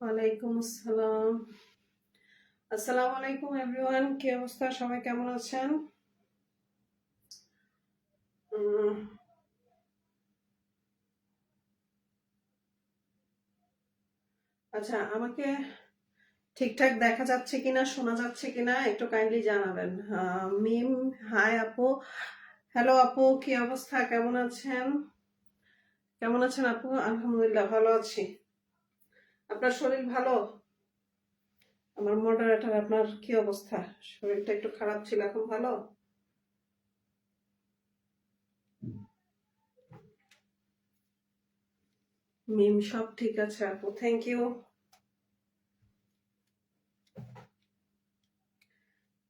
ওয়ালাইকুম আসসালাম। আসসালামু আলাইকুম এভরিওয়ান, কি অবস্থা? সবাই কেমন আছেন? উম, আচ্ছা, আমাকে ঠিকঠাক দেখা যাচ্ছে কিনা, শোনা যাচ্ছে কিনা একটু কাইন্ডলি জানাবেন। মিম, হাই আপু। হ্যালো আপু, কি অবস্থা? কেমন আছেন? কেমন আছেন আপু? আলহামদুলিল্লাহ ভালো আছি। আপনার শরীর ভালো? আমার মডারেটর, আপনার কি অবস্থা? শরীরটা একটু খারাপ ছিল, এখন ভালো? মিম, সব ঠিক আছে আপু, thank you.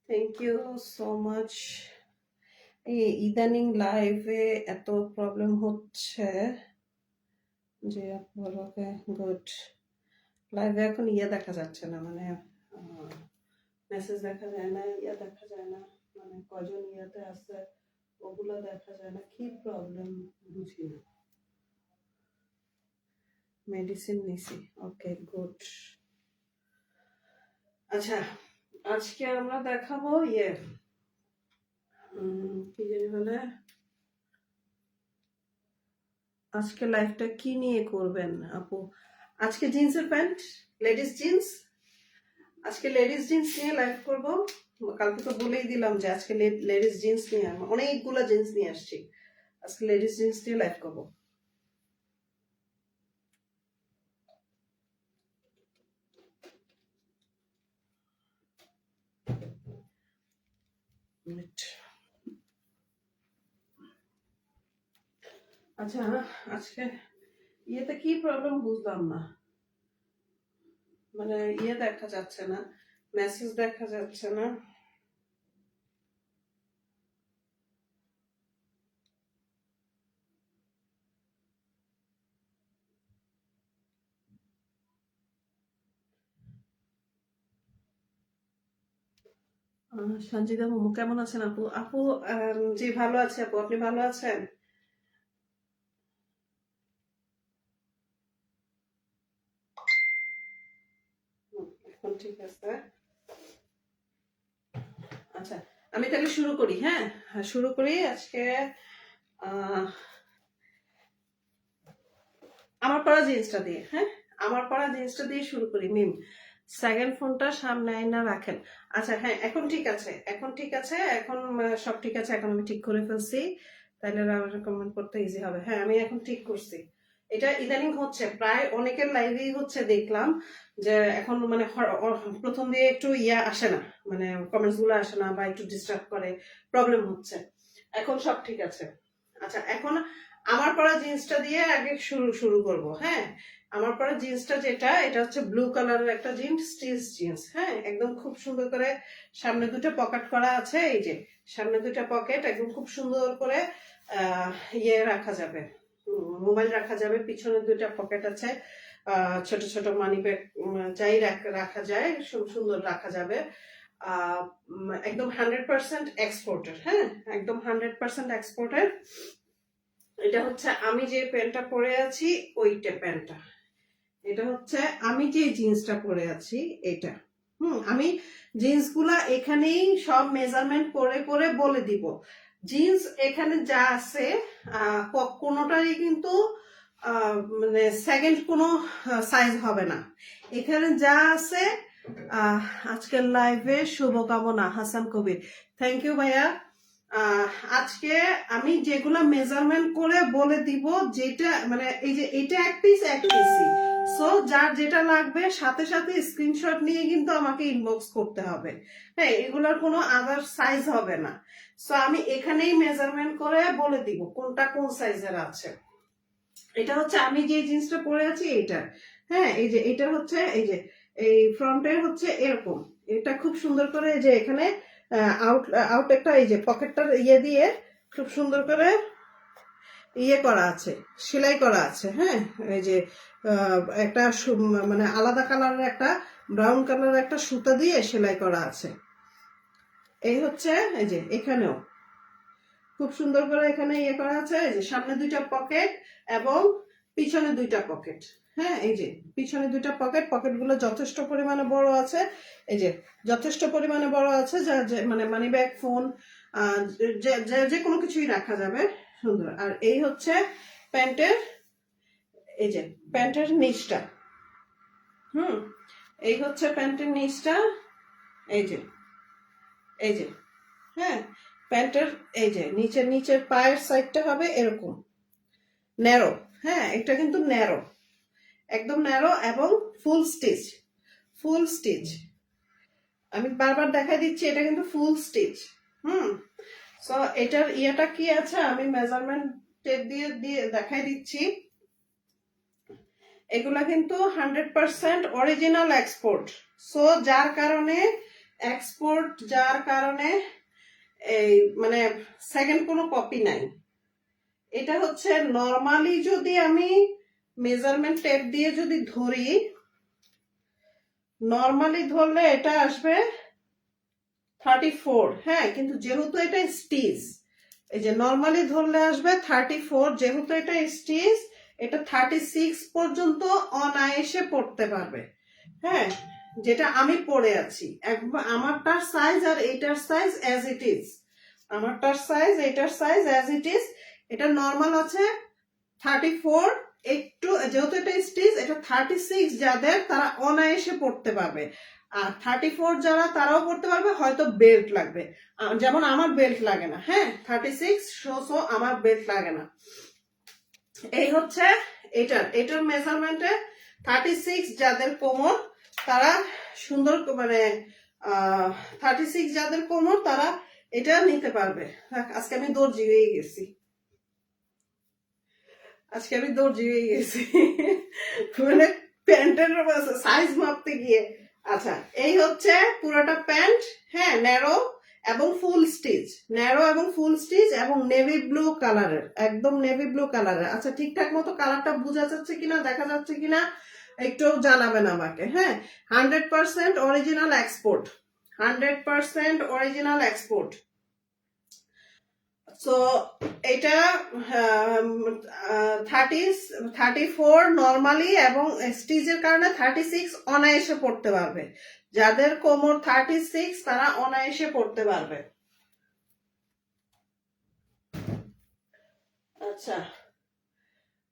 Thank you so much. এই ইদানিং লাইভে এত প্রবলেম হচ্ছে যে আপনার, ওকে, গুড। লাইভে এখন দেখা যাচ্ছে না, মানে মেসেজ দেখা যায় না, দেখা যায় না, মানে কজন আছে ওগুলো দেখা যায় না, কি প্রবলেম বুঝি না। মেডিসিন নিছি, ওকে গুড। আচ্ছা, আজকে আমরা দেখাবো কি জানি বলে, আজকে লাইভটা কি নিয়ে করবেন আপু? আজকে জিন্সের প্যান্ট, লেডিস জিন্স, আজকে লেডিস জিন্স নিয়ে লাইভ করব। কালকে তো বলেই দিলাম যে আজকে লেডিস জিন্স নিয়ে, অনেকগুলো জিন্স নিয়ে আসছি, আজকে লেডিস জিন্স নিয়ে লাইভ করব। আচ্ছা, আজকে কি প্রবলেম বুঝলাম না, মানে দেখা যাচ্ছে না, মেসেজ দেখা যাচ্ছে না। সঞ্জিদা মোমো, কেমন আছেন আপু? আপু, জি ভালো আছে আপু, আপনি ভালো আছেন? এখন ঠিক আছে। আচ্ছা, আমি তাহলে শুরু করি। হ্যাঁ, শুরু করি আজকে। আহ আমার পরা জিন্সটা দিয়ে, হ্যাঁ, আমার পরা জিন্সটা দিয়ে শুরু করি। মিম, সেকেন্ড ফোনটা সামনে আইনা রাখেন। আচ্ছা, হ্যাঁ, এখন ঠিক আছে, এখন ঠিক আছে, এখন সব ঠিক আছে, এখন আমি ঠিক করে ফেলছি, তাইলে আমার কমেন্ট করতে ইজি হবে। হ্যাঁ, আমি এখন ঠিক করছি। এটা ইদানিং হচ্ছে, প্রায় অনেকের লাইভেই হচ্ছে, দেখলাম যে এখন মানে প্রথম দিয়ে একটু আসে না, মানে কমেন্টস গুলো আসে না, বা একটু ডিস্টার্ব করে, প্রবলেম হচ্ছে। এখন সব ঠিক আছে। আচ্ছা, এখন আমার পরা জিন্সটা দিয়ে আগে শুরু শুরু করব। হ্যাঁ, আমার পরা জিন্সটা যেটা, এটা হচ্ছে ব্লু কালারের একটা জিন্স, স্টিচ জিন্স। হ্যাঁ, একদম খুব সুন্দর করে সামনে দুটো পকেট করা আছে, এই যে সামনে দুটো পকেট, একদম খুব সুন্দর করে আহ রাখা যাবে, মোবাইল রাখা যাবে, পিছনে দুটো পকেট আছে, ছোট ছোট মানি ব্যাগ যাই রাখা যায়, সুন্দর রাখা যাবে। একদম 100% এক্সপোর্টের। হ্যাঁ, একদম 100% এক্সপোর্টের। এটা হচ্ছে আমি যে প্যান্টটা পরে আছি, ওইটা প্যান্টটা। এটা হচ্ছে আমি যে জিন্সটা পরে আছি, এটা। আমি জিন্স গুলা এখানেই সব মেজারমেন্ট করে করে বলে দিব। জিন্স এখানে যা আছে, কোনোটারই কিন্তু মানে সেকেন্ড কোনো সাইজ হবে না। এখানে যা আছে, আজকের লাইভে শুভকামনা, হাসান কবির, থ্যাংক ইউ ভাইয়া। আজকে আমি যেগুলা মেজারমেন্ট করে বলে দিব, যেটা মানে এই যে এটা এক পিস এক পিসই। সো যার যেটা লাগবে সাথে সাথে স্ক্রিনশট নিয়ে কিন্তু আমাকে ইনবক্স করতে হবে। হ্যাঁ, এগুলোর কোনো আদার সাইজ হবে না। সো আমি এখানেই মেজারমেন্ট করে বলে দিব কোনটা কোন সাইজের আছে। এটা হচ্ছে আমি যে জিন্সটা পরে আছি, এইটা। হ্যাঁ, এই যে এটা হচ্ছে, এই যে এই ফ্রন্টের হচ্ছে এরকম, এটা খুব সুন্দর করে এই যে এখানে আউট আউট একটা, এই যে পকেটটার দিয়ে খুব সুন্দর করে করা আছে, সেলাই করা আছে। হ্যাঁ, এই যে একটা মানে আলাদা কালারের একটা, ব্রাউন কালারের একটা সুতা দিয়ে সেলাই করা আছে। এই হচ্ছে, এই যে এখানেও খুব সুন্দর করে এখানে করা আছে, এই যে সামনে দুইটা পকেট এবং পিছনে দুইটা পকেট। হ্যাঁ, এই যে পিছনে দুইটা পকেট, পকেটগুলো যথেষ্ট পরিমাণে বড় আছে, এই যে যথেষ্ট পরিমাণে বড় আছে, যা মানে মানি ব্যাগ, ফোন, যে কোনো কিছুই রাখা যাবে, সুন্দর। আর এই হচ্ছে প্যান্টের, এই যে প্যান্টের নিচটা, এই হচ্ছে প্যান্টের নিচটা, এই যে, এই যে, হ্যাঁ, প্যান্টের এই যে নিচের পায়ের সাইডটা হবে এরকম ন্যারো। হ্যাঁ, এটা কিন্তু ন্যারো, একদম ন্যারো এবং ফুল স্টিচ, ফুল স্টিচ। আমি বারবার দেখাই দিচ্ছি, এটা কিন্তু ফুল স্টিচ। সো এটার ইয়েটা কি আছে, আমি মেজারমেন্ট টেপ দিয়ে দিয়ে দেখাই দিচ্ছি। এগুলা কিন্তু 100% অরিজিনাল এক্সপোর্ট। সো যার কারণে এক্সপোর্ট, যার কারণে এই মানে সেকেন্ড কোনো কপি নাই। এটা হচ্ছে নর্মালি যদি আমি মেজারমেন্ট টেপ দিয়ে যদি ধরি, নর্মালি ধরলে এটা আসবে 34। হ্যাঁ, কিন্তু যেহেতু এটা স্টিচ, এই যে নর্মালি ধরলে আসবে 34, যেহেতু এটা স্টিচ এটা 36 পর্যন্ত অনায়াসে পড়তে পারবে। হ্যাঁ, যেটা আমি পরে আছি একবার, আমারটার সাইজ আর এইটার সাইজ অ্যাজ ইট ইজ, আমারটার সাইজ এইটার সাইজ অ্যাজ ইট ইজ। এটা নর্মাল আছে 34, একটু যেহেতু এটা স্টিচ, এটা 36 যাদের তারা অনায়াসে পড়তে পারবে। আর 34 যারা তারাও পড়তে পারবে, হয়তো বেল্ট লাগবে, যেমন আমার বেল্ট লাগে না। হ্যাঁ, 36 সো আমার বেল্ট লাগে না। এই হচ্ছে এটার মেজারমেন্টে 36 যাদের কোমর তারা সুন্দর, মানে 36 যাদের কোমর তারা এটা নিতে পারবে। আজকে আমি দর্জি হয়ে গেছি, আজকে আমি দর্জি হয়ে গেছি মানে প্যান্টের সাইজ মাপতে গিয়ে। আচ্ছা, এই হচ্ছে পুরোটা প্যান্ট। হ্যাঁ, ন্যারো এবং ফুল স্টিচ, ন্যারো এবং ফুল স্টিচ এবং নেভি ব্লু কালারের, একদম নেভি ব্লু কালারের। আচ্ছা, ঠিকঠাক মতো কালারটা বোঝা যাচ্ছে কিনা, দেখা যাচ্ছে কিনা একটু জানাবেন আমাকে। হ্যাঁ, 100% original export, 100% original export. So এটা 34 নর্মালি এবং স্টিচের কারণে 36 অনায়াসে পড়তে পারবে। যাদের কোমর 36 তারা অনায়াসে পড়তে পারবে। আচ্ছা,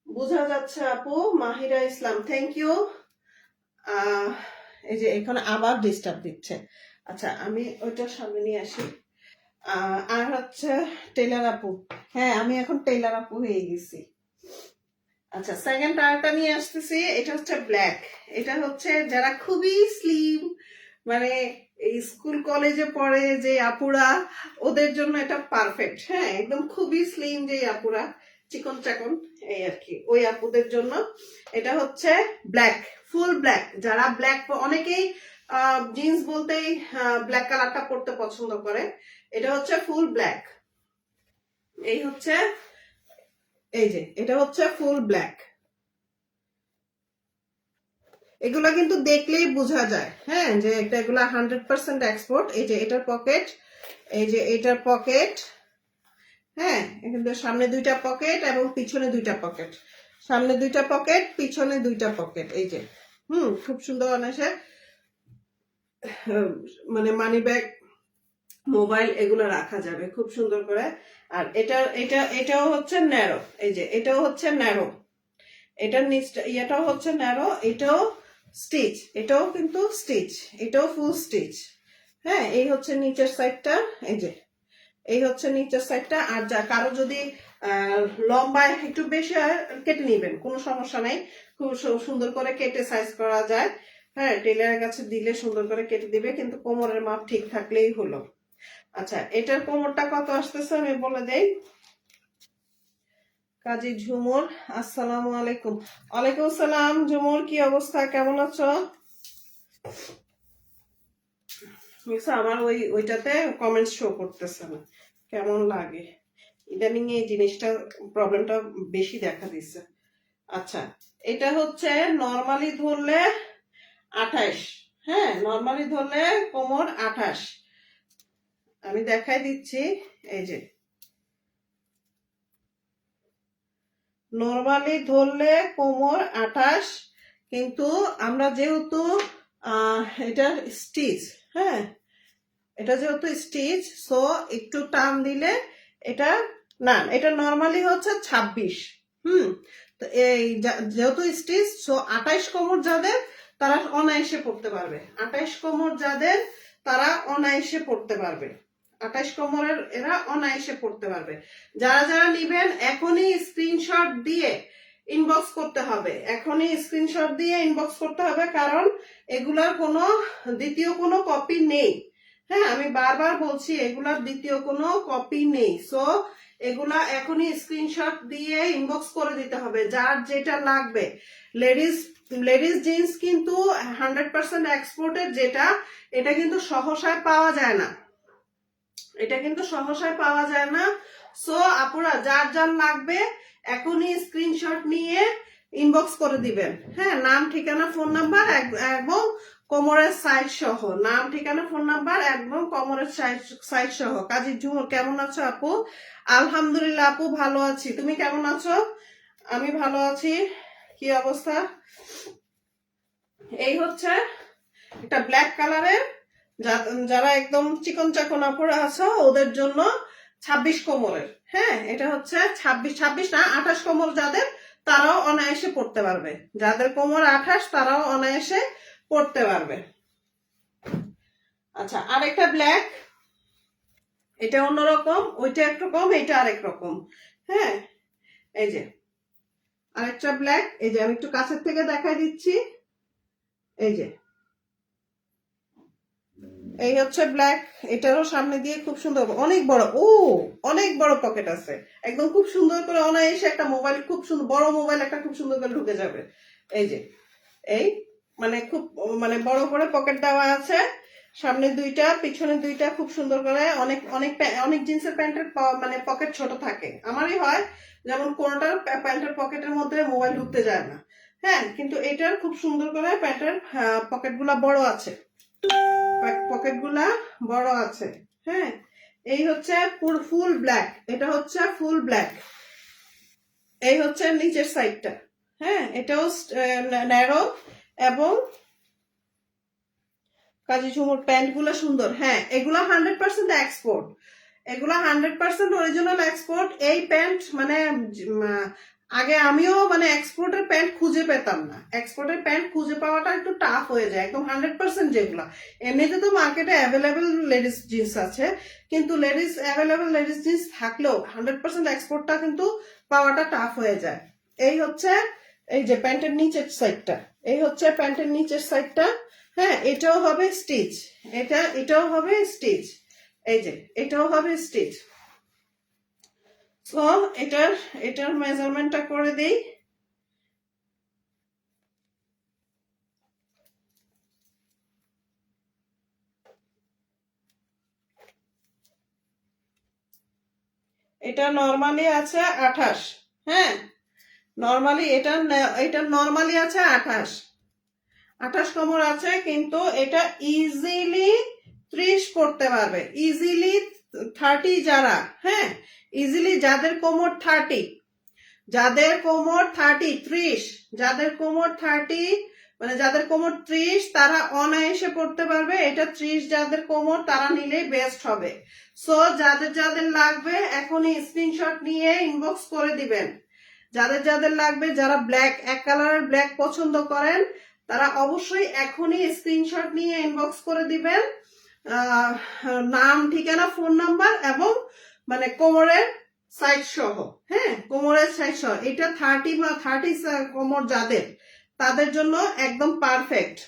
বোঝা যাচ্ছে আপু। মাহিরা ইসলাম, থ্যাংক ইউ। এই যে এখানে আবার ডিস্টার্ব দিচ্ছে। আচ্ছা, আমি ওইটার সামনে নিয়ে আসি। আর হচ্ছে টেইলার আপু, হ্যাঁ আমি এখন টেইলার আপু হয়ে গেছি। আচ্ছা, সেকেন্ড আরেকটা নিয়ে আসতেছি, এটা হচ্ছে ব্ল্যাক। এটা হচ্ছে যারা খুবই স্লিম, মানে স্কুল কলেজে পড়ে যে আপুরা, ওদের জন্য এটা পারফেক্ট। হ্যাঁ, একদম খুবই স্লিম যে আপুরা, চিকন চাকন, এই আর কি, ওই আপুদের জন্য এটা হচ্ছে ব্ল্যাক, ফুল ব্ল্যাক। যারা ব্ল্যাক, অনেকেই জিন্স বলতেই ব্ল্যাক কালারটা পরতে পছন্দ করে, এটা হচ্ছে ফুল ব্ল্যাক। এই হচ্ছে, এই যে এটা হচ্ছে ফুল ব্ল্যাক। এগুলা কিন্তু দেখলেই বোঝা যায়, হ্যাঁ, যে এগুলা 100% এক্সপোর্ট। এই যে এটার পকেট, এই যে এটার পকেট, হ্যাঁ, কিন্তু সামনে দুইটা পকেট এবং পিছনে দুইটা পকেট, সামনে দুইটা পকেট, পিছনে দুইটা পকেট। এই যে খুব সুন্দর অনায়াসে মানে মানি ব্যাগ, মোবাইল এগুলো রাখা যাবে খুব সুন্দর করে। আর এটাও হচ্ছে ন্যারো, এই যে এটাও হচ্ছে ন্যারো, এটার নিচটা ইয়েটাও হচ্ছে ন্যারো, এটাও স্টিচ, এটাও কিন্তু স্টিচ, এটাও ফুল স্টিচ। হ্যাঁ, এই হচ্ছে নিচের সাইডটা, এই যে এই হচ্ছে নিচের সাইডটা। আর যা কারো যদি লম্বা একটু বেশি হয়, কেটে নিবেন, কোনো সমস্যা নাই, খুব সুন্দর করে কেটে সাইজ করা যায়। হ্যাঁ, টেলারের কাছে দিলে সুন্দর করে কেটে দিবে, কিন্তু কোমরের মাপ ঠিক থাকলেই হলো। আচ্ছা, এটার কোমরটা কত আসতেছে আমি বলে দেই। কাজী ঝুমুর, আসসালামু আলাইকুম। ওয়ালাইকুম আসসালাম ঝুমুর, কি অবস্থা, কেমন আছো? আমার ওইটাতে কমেন্টস শো করতেছে না, কেমন লাগে ইদানিং এই জিনিসটা, প্রবলেমটা বেশি দেখা দিচ্ছে। আচ্ছা, এটা হচ্ছে নর্মালি ধরলে 28। হ্যাঁ, নর্মালি ধরলে কোমর 28। আমি দেখাই দিচ্ছি, এই যে নরমালি ধরলে কোমর 28, কিন্তু আমরা যেহেতু এটা স্টিচ, হ্যাঁ এটা যেহেতু স্টিচ, সো একটু টান দিলে এটা, না এটা নরমালি হচ্ছে 26। তো এই যেহেতু স্টিচ, সো 28 কোমর যাদের তারা অনায়াসে পড়তে পারবে, 28 কোমর যাদের তারা অনায়াসে পড়তে পারবে, 28 কোমরের এরা অনায়াসে পড়তে পারবে। যারা যারা নিবেন এখনই স্ক্রিনশট দিয়ে ইনবক্স করতে হবে, এখনই স্ক্রিনশট দিয়ে ইনবক্স করতে হবে, কারণ এগুলার কোনো দ্বিতীয় কোনো কপি নেই। হ্যাঁ আমি বারবার বলছি এগুলার দ্বিতীয় কোনো কপি নেই, সো এগুলা এখনই স্ক্রিনশট দিয়ে ইনবক্স করে দিতে হবে যার যেটা লাগবে। লেডিস লেডিস জিন্স কিন্তু 100% এক্সপোর্টের, যেটা এটা কিন্তু সহসায় পাওয়া যায় না, এটা কিন্তু সহসায় পাওয়া যায় না। সো আপুরা যার যার লাগবে এখনই স্ক্রিনশট নিয়ে ইনবক্স করে দিবেন। হ্যাঁ নাম ঠিকানা ফোন নাম্বার এবং কোমরের সাইজ সহ, নাম ঠিকানা ফোন নাম্বার এবং কোমরের সাইজ সহ। কাজী ঝুমুর কেমন আছো আপু? আলহামদুলিল্লাহ আপু ভালো আছি, তুমি কেমন আছো? আমি ভালো আছি। কি অবস্থা? এই হচ্ছে এটা ব্ল্যাক কালারের, যারা একদম চিকন চাকন আপুরা আছো ওদের জন্য 26 কোমরের। হ্যাঁ এটা হচ্ছে 26 না 28 কোমর যাদের, তারাও অনায়াসে পড়তে পারবে, যাদের কোমর 28 তারাও অনায়াসে পড়তে পারবে। আচ্ছা আরেকটা ব্ল্যাক, এটা অন্যরকম, ওইটা একরকম, এটা আরেক রকম। হ্যাঁ এই যে আরেকটা ব্ল্যাক, এই যে আমি একটু কাছের থেকে দেখাই দিচ্ছি, এই যে এই হচ্ছে ব্ল্যাক, এটারও সামনে দিয়ে খুব সুন্দর, অনেক বড়, অনেক বড় পকেট আছে, একদম খুব সুন্দর করে অনায়াসে একটা মোবাইল, খুব সুন্দর বড় মোবাইল একটা খুব সুন্দর করে ঢুকে যাবে। এই যে এই মানে খুব মানে বড় করে পকেট দেওয়া আছে, সামনে দুইটা পিছনে দুইটা, খুব সুন্দর করে। অনেক অনেক অনেক জিন্সের প্যান্টের মানে পকেট ছোট থাকে, আমারই হয়, যেমন কোনটার প্যান্টের পকেটের মধ্যে মোবাইল ঢুকতে যায় না। হ্যাঁ কিন্তু এটার খুব সুন্দর করে প্যান্টের পকেট গুলা বড় আছে, পকেট গুলা বড় আছে। হ্যাঁ এই হচ্ছে ফুল ব্ল্যাক, এটা হচ্ছে ফুল ব্ল্যাক, এই হচ্ছে নিচের সাইডটা। হ্যাঁ এটাও ন্যারো, এবং কাজী ঝুমুর প্যান্ট গুলো সুন্দর। হ্যাঁ এগুলা 100% এক্সপোর্ট, এগুলা 100% অরিজিনাল এক্সপোর্ট। এই প্যান্ট মানে আগে আমিও মানে এক্সপোর্টের প্যান্ট খুঁজে পেতাম না, এক্সপোর্টের প্যান্ট খুঁজে পাওয়াটা একটু টাফ হয়ে যায়, একদম 100% যেগুলা। এমনিতে তো মার্কেটে অ্যাভেলেবেল লেডিস জিন্স আছে, কিন্তু অ্যাভেলেবেল লেডিস জিন্স থাকলেও 100% এক্সপোর্টটা কিন্তু পাওয়াটা টাফ হয়ে যায়। এই হচ্ছে এই যে প্যান্টের নিচের সাইডটা, এই হচ্ছে প্যান্টের নিচের সাইডটা। হ্যাঁ এটাও হবে স্টিচ, এটাও হবে স্টিচ, এই যে এটাও হবে স্টিচ। সো এটার মেজারমেন্টটা করে দিই। এটা নরমালি আছে 28। হ্যাঁ নরমালি এটা নরমালি আছে 28 কোমর আছে, কিন্তু এটা ইজিলি 30 পড়তে পারবে, ইজিলি 30 যারা, হ্যাঁ ইজিলি যাদের কোমর 30, যাদের কোমর 30 যাদের কোমর 30 মানে যাদের কোমর 30 তারা অনায়াসে পড়তে পারবে। এটা 30 যাদের কোমর তারা নিলেই বেস্ট হবে। সো যাদের যাদের লাগবে এখনই স্ক্রিনশট নিয়ে ইনবক্স করে দিবেন, যাদের যাদের লাগবে, যারা ব্ল্যাক এক কালারের ব্ল্যাক পছন্দ করেন তারা অবশ্যই এখনই স্ক্রিনশট নিয়ে ইনবক্স করে দিবেন, নাম ঠিকানা ফোন নাম্বার এবং মানে কোমরের সাইজ সহ। হ্যাঁ কোমরের সাইজ সহ, এটা 30 কোমর যাদের, তাদের জন্য একদম পারফেক্ট।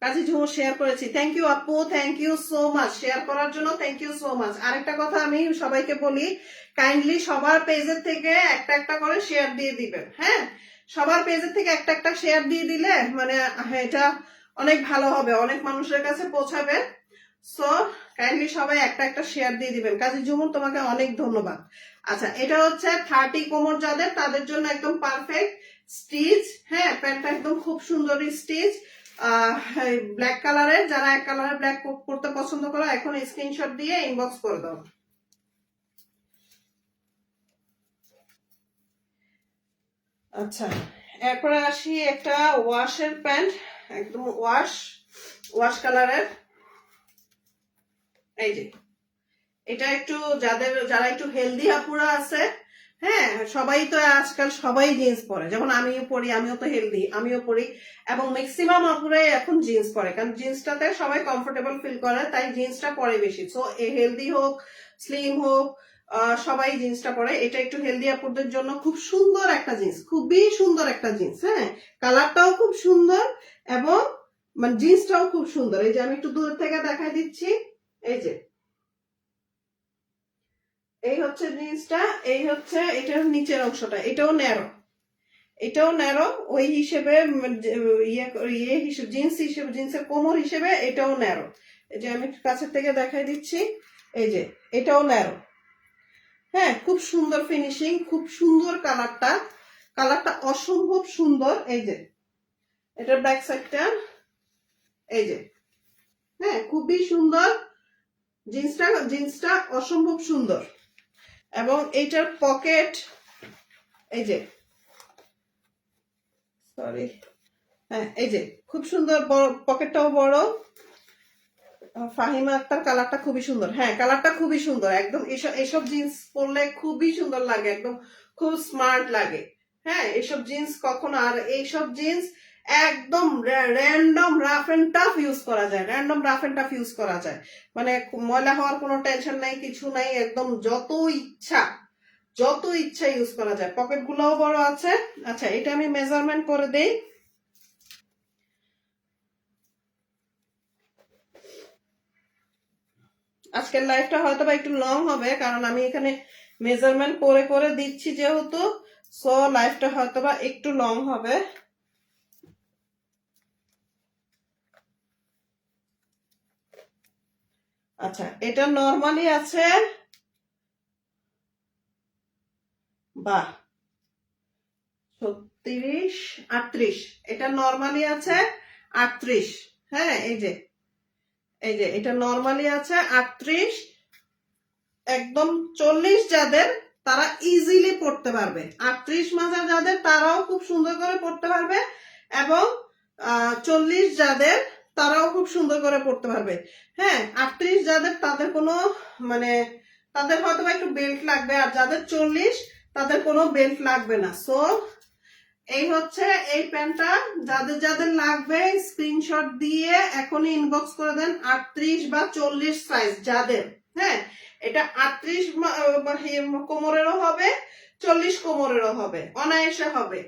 কাজী ঝুমুর শেয়ার করেছি, থ্যাংক ইউ আপু, thank you so much share করার জন্য, থ্যাংক ইউ সো মাচ। আরেকটা কথা আমি সবাইকে বলি, কাইন্ডলি সবার পেজের থেকে একটা একটা করে শেয়ার দিয়ে দিবেন। হ্যাঁ সবার পেজের থেকে একটা একটা শেয়ার দিয়ে দিলে মানে এটা অনেক ভালো হবে, অনেক মানুষের কাছে পৌঁছাবে। সো কাইন্ডলি সবাই একটা একটা শেয়ার দিয়ে দিবেন। কাজী ঝুমুর তোমাকে অনেক ধন্যবাদ। আচ্ছা এটা হচ্ছে 30 কোমর যাদের, তাদের জন্য একদম পারফেক্ট স্টিচ। হ্যাঁ প্যান্টটা একদম খুব সুন্দর স্টিচ, ব্ল্যাক কালারের, যারা এক কালারের ব্ল্যাক পড়তে পছন্দ করো এখন স্ক্রিনশট দিয়ে ইনবক্স করে দাও। আচ্ছা, এরপরে আসি একটা ওয়াশের প্যান্ট, একদম ওয়াশ ওয়াশ কালারের। এই যে এটা একটু যারা একটু হেলদি আপুরা আছে, হ্যাঁ সবাই তো আজকাল সবাই জিন্স পরে, যেমন আমিও পরি, আমিও তো হেলদি, আমিও পরি, এবং ম্যাক্সিমাম আপুরাই এখন জিন্স পরে, কারণ জিন্সটাতে সবাই কমফোর্টেবল ফিল করে, তাই জিন্সটা পরে বেশি। সো হেলদি হোক স্লিম হোক সবাই জিন্সটা পরে। এটা একটু হেলদি আপুদের জন্য খুব সুন্দর একটা জিন্স, খুবই সুন্দর একটা জিন্স। হ্যাঁ, কালারটাও খুব সুন্দর এবং মানে জিন্সটাও খুব সুন্দর। এই যে আমি একটু দূর থেকে দেখাই দিচ্ছি, এই যে এই হচ্ছে জিন্সটা, এই হচ্ছে এটার নিচের অংশটা, এটাও ন্যারো, এটাও ন্যারো ওই হিসেবে ইয়ে হিসেবে জিন্স হিসেবে, জিন্সের কোমর হিসেবে এটাও ন্যারো। এই যে আমি কাছের থেকে দেখাই দিচ্ছি, এই যে এটাও ন্যারো। হ্যাঁ, খুব সুন্দর ফিনিশিং, খুব সুন্দর কালারটা, কালারটা অসম্ভব সুন্দর। এই যে এটার ব্যাক সাইডটা, এই যে হ্যাঁ খুবই সুন্দর জিন্সটা, জিন্সটা অসম্ভব সুন্দর। এবং এইটার পকেট, এই যে সরি, হ্যাঁ এই যে খুব সুন্দর, পকেটটাও বড়। ফাহিমা আক্তার কালারটা খুবই সুন্দর, হ্যাঁ কালারটা খুবই সুন্দর, একদম এসব এসব জিন্স পরলে খুবই সুন্দর লাগে, একদম খুব স্মার্ট লাগে। হ্যাঁ, এসব জিন্স কখনো, আর এইসব জিন্স একদম random rough and tough use করা যায়, random rough and tough use করা যায়, মানে ময়লা হওয়ার কোনো টেনশন নাই, কিছু নাই, একদম ইচ্ছা যত ইচ্ছা ইউজ করা যায়। পকেট গুলোও বড় আছে। আচ্ছা, এটা আমি মেজারমেন্ট করে দেই। আজকের লাইফটা হয়তো বা একটু লং হবে, কারণ আমি এখানে মেজারমেন্ট করে করে দিচ্ছি যেহেতু, সো লাইফটা হয়তো বা একটু লং হবে। আচ্ছা, এটা নর্মালি আছে, বাহ 36 38, এটা নর্মালি আছে 38। হ্যাঁ, এই যে এটা নর্মালি আছে 38, একদম 40 যাদের তারা ইজিলি পড়তে পারবে, 38 মাঝে যাদের তারাও খুব সুন্দর করে পড়তে পারবে, এবং 40 যাদের তারাও খুব সুন্দর করে পড়তে পারবে। হ্যাঁ, 38 যাদের তাদের কোনো মানে তাদের হয়তো একটু বেল্ট লাগবে, আর যাদের 40 তাদের কোনো বেল্ট লাগবে না। সো এই হচ্ছে এই প্যান্টটা, যাদের যাদের লাগবে স্ক্রিনশট দিয়ে এখনই ইনবক্স করে দেন, 38 বা 40 সাইজ যাদের। হ্যাঁ, এটা 38 কোমরেরও হবে, 40 কোমরেরও হবে, অনায়াসে হবে।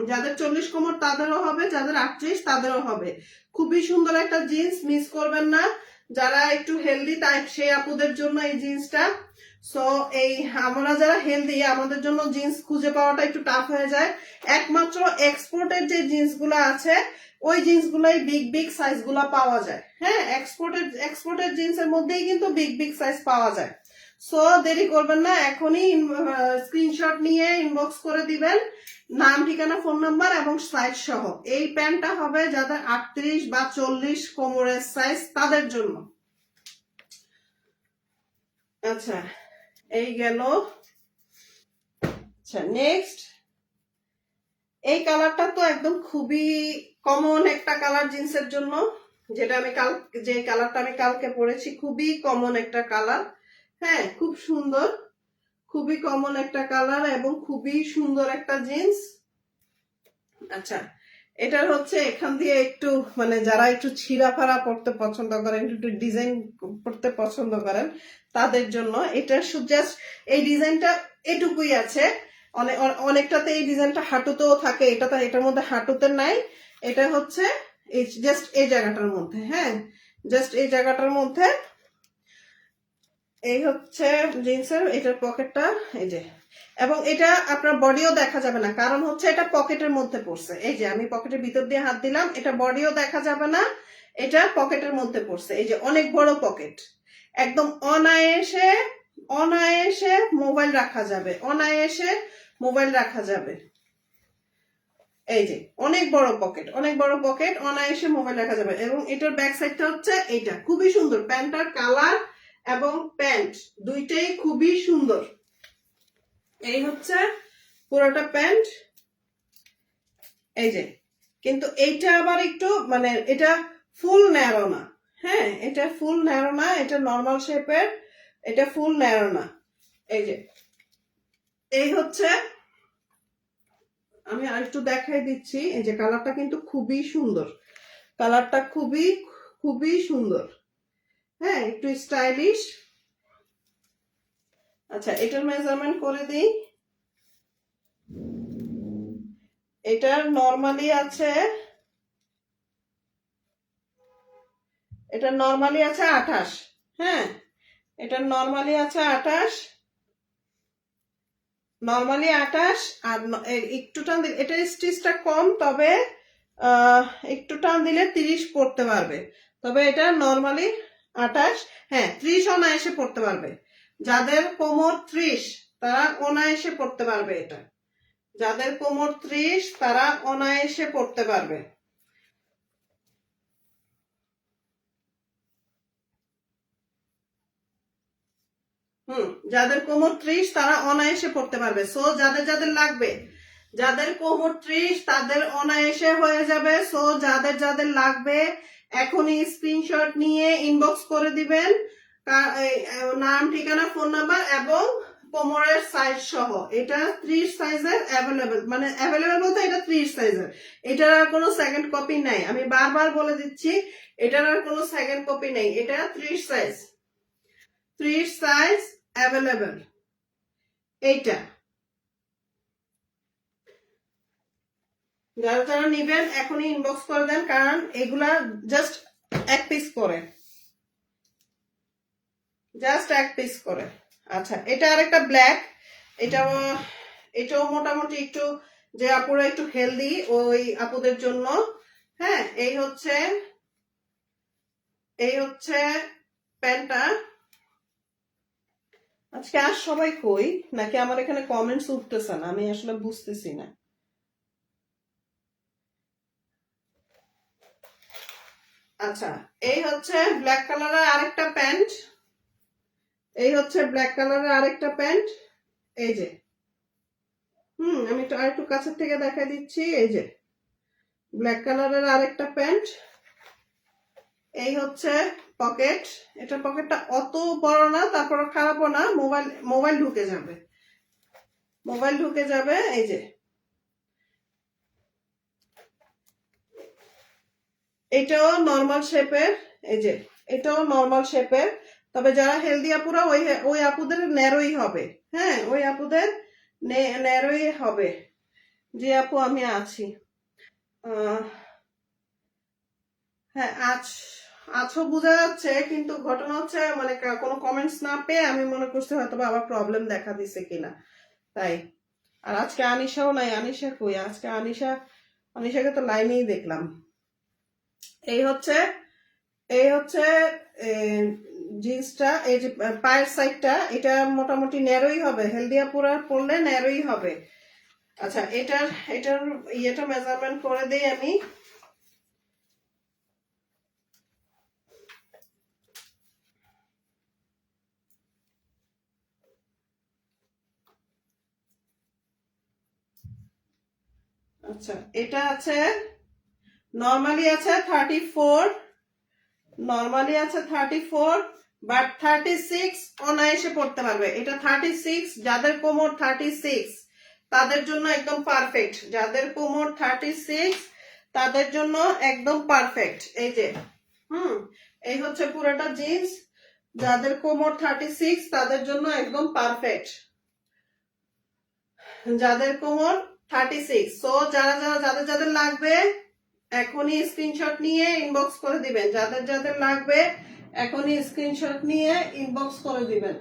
যাদের 40 কোমর তাদেরও হবে, যাদের 38 তাদেরও হবে। খুবই সুন্দর একটা জিন্স, মিস করবেন না। যারা একটু হেলদি তাই সেই আপুদের জন্য এই জিন্সটা। সো এই আমরা যারা হেলদি আমাদের জন্য জিন্স খুঁজে পাওয়াটা একটু টাফ হয়ে যায়। একমাত্র এক্সপোর্টের যে জিন্স গুলা আছে ওই জিন্স গুলাই বিগ বিগ সাইজ গুলা পাওয়া যায়। হ্যাঁ, এক্সপোর্টের জিন্সের মধ্যেই কিন্তু বিগ বিগ সাইজ পাওয়া যায়। সো দেরি করবেন না, এখনই স্ক্রিনশট নিয়ে ইনবক্স করে দিবেন নাম, ঠিকানা, ফোন নাম্বার এবং সাইজ সহ। এই প্যান্টটা হবে যাদের 38 বা 40 কোমরের সাইজ তাদের জন্য। আচ্ছা, এই গেল। আচ্ছা, নেক্সট এই কালারটা তো একদম খুবই কমন একটা কালার জিন্সের জন্য, যেটা আমি যে কালারটা আমি কালকে পরেছি, খুবই কমন একটা কালার। হ্যাঁ, খুব সুন্দর, খুবই কমন একটা কালার এবং খুবই সুন্দর একটা জিন্স। আচ্ছা, এটার হচ্ছে এখান দিয়ে একটু মানে যারা একটু ছিঁড়া ফাড়া পড়তে পছন্দ করেন, একটু ডিজাইন পড়তে পছন্দ করেন তাদের জন্য এটা জাস্ট এই ডিজাইনটা এটুকুই আছে। অনেকটাতে এই ডিজাইনটা হাঁটুতেও থাকে, এটার মধ্যে হাঁটুতে নাই, এটা হচ্ছে এই জাস্ট এই জায়গাটার মধ্যে। হ্যাঁ, জাস্ট এই জায়গাটার মধ্যে। এই হচ্ছে জিন্সের এটার পকেটটা, এই যে, এবং এটা আপনার বডিও দেখা যাবে না, কারণ হচ্ছে এটা পকেটের মধ্যে পড়ছে। এই যে আমি পকেটের ভিতর দিয়ে হাত দিলাম, এটা বডিও দেখা যাবে না, এটা পকেটের মধ্যে পড়ছে। এই যে অনেক বড় পকেট, একদম অনায়াসে অনায়াসে মোবাইল রাখা যাবে, অনায়াসে মোবাইল রাখা যাবে। এই যে অনেক বড় পকেট, অনেক বড় পকেট, অনায়াসে মোবাইল রাখা যাবে। এবং এটার ব্যাক সাইডটা হচ্ছে এইটা, খুবই সুন্দর। প্যান্টটার কালার এবং প্যান্ট দুইটাই খুবই সুন্দর। এই হচ্ছে পুরোটা প্যান্ট। এই যে, কিন্তু এইটা আবার একটু মানে এটা ফুল ন্যারো না, হ্যাঁ এটা ফুল ন্যারো না, এটা নর্মাল শেপের, এটা ফুল ন্যারো না। এই যে এই হচ্ছে, আমি আরেকটু দেখাই দিচ্ছি। এই যে কালারটা কিন্তু খুবই সুন্দর, কালারটা খুবই খুবই সুন্দর, হ্যাঁ একটু স্টাইলিশ। আচ্ছা এটার মেজারমেন্ট করে দিই। এটার নরমালি আছে, এটা নরমালি আছে 28, হ্যাঁ এটা নরমালি আছে 28, নরমালি 28। আর একটু টান দিলে এটা স্টিচটা কম, তবে একটু টান দিলে 30 পড়তে পারবে, তবে এটা নরমালি 28। হ্যাঁ 30 অনায়াসে পড়তে পারবে, যাদের কোমর 30 তারা অনায়াসে পড়তে পারবে এটা, যাদের কোমর 30 তারা অনায়াসে পড়তে পারবে। যাদের কোমর 30 তারা অনায়াসে পড়তে পারবে। সো যাদের যাদের লাগবে, যাদের কোমর 30 তাদের অনায়াসে হয়ে যাবে। সো যাদের যাদের লাগবে এখনই স্ক্রিনশট নিয়ে ইনবক্স করে দিবেন, নাম ঠিকানা ফোন নাম্বার এবং কোমরের সাইজ সহ। এটা 30 সাইজের অ্যাভেলেবেল, মানে অ্যাভেলেবেল বলতে এটা 30 সাইজের, এটার আর কোনো সেকেন্ড কপি নাই, আমি বারবার বলে দিচ্ছি এটার আর কোনো সেকেন্ড কপি নেই, এটা 30 সাইজ, 30 সাইজ অ্যাভেলেবেল এইটা। যারা যারা নিবেন এখনই ইনবক্স করে দেন, কারণ এগুলা জাস্ট এক পিস করে, জাস্ট এক পিস করে। আচ্ছা এটা আরেকটা ব্ল্যাক, এটাও এটাও মোটামুটি একটু যে আপুরা একটু হেলদি ওই আপুদের জন্য, হ্যাঁ এই হচ্ছে প্যান্টটা। আজকে আর সবাই কই নাকি আমার এখানে কমেন্টস উঠতেছে না, আমি আসলে বুঝতেছি না। আচ্ছা এই হচ্ছে ব্ল্যাক কালারের আরেকটা প্যান্ট, এই হচ্ছে ব্ল্যাক কালারের আরেকটা প্যান্ট। এই যে আমি একটু আরেকটু কাছের থেকে দেখা দিচ্ছি। এই যে ব্ল্যাক কালারের আরেকটা প্যান্ট, এই হচ্ছে পকেট। এটা পকেটটা অত বড় না, তারপর খারাপও না, মোবাইল মোবাইল ঢুকে যাবে, মোবাইল ঢুকে যাবে। এই যে এটাও নর্মাল শেপের, এই যে এটাও নর্মাল শেপের, তবে যারা হেলদি আপুরা ওই ওই আপুদের ন্যারোই হবে, হ্যাঁ ওই আপুদের ন্যারোই হবে, যে আপু আমি আছি। হ্যাঁ আছো বোঝা যাচ্ছে, কিন্তু ঘটনা হচ্ছে মানে কোনো কমেন্টস না পেয়ে আমি মনে করছি হয়তো আবার প্রবলেম দেখা দিছে কিনা, তাই। আর আজকে আনিশাও নাই, আনিশা কই আজকে? আনিশাকে তো লাইনেই দেখলাম। এই হচ্ছে এই হচ্ছে জিন্সটা, এই যে পায়ের সাইডটা এটা মোটামুটি ন্যারোই হবে, হেলদিয়া পুরা পরলে ন্যারোই হবে। আচ্ছা এটার এটার ইয়েটা মেজারমেন্ট করে দেই আমি। আচ্ছা এটা আছে নর্মালি আছে 34, নর্মালি আছে 34, বাট 36 অনায়াসে পড়তে পারবে। এটা 36, যাদের কোমর 36 তাদের জন্য একদম পারফেক্ট, যাদের কোমর 36 তাদের জন্য একদম পারফেক্ট। এই যে এই হচ্ছে পুরোটা জিন্স, যাদের কোমর 36 তাদের জন্য একদম পারফেক্ট, যাদের কোমর 36। সো যারা যারা যাদের যাদের লাগবে এখনই স্ক্রিনশট নিয়ে ইনবক্স করে দিবেন, যাদের যাদের লাগবে এখনই স্ক্রিনশট নিয়ে ইনবক্স করে দিবেন।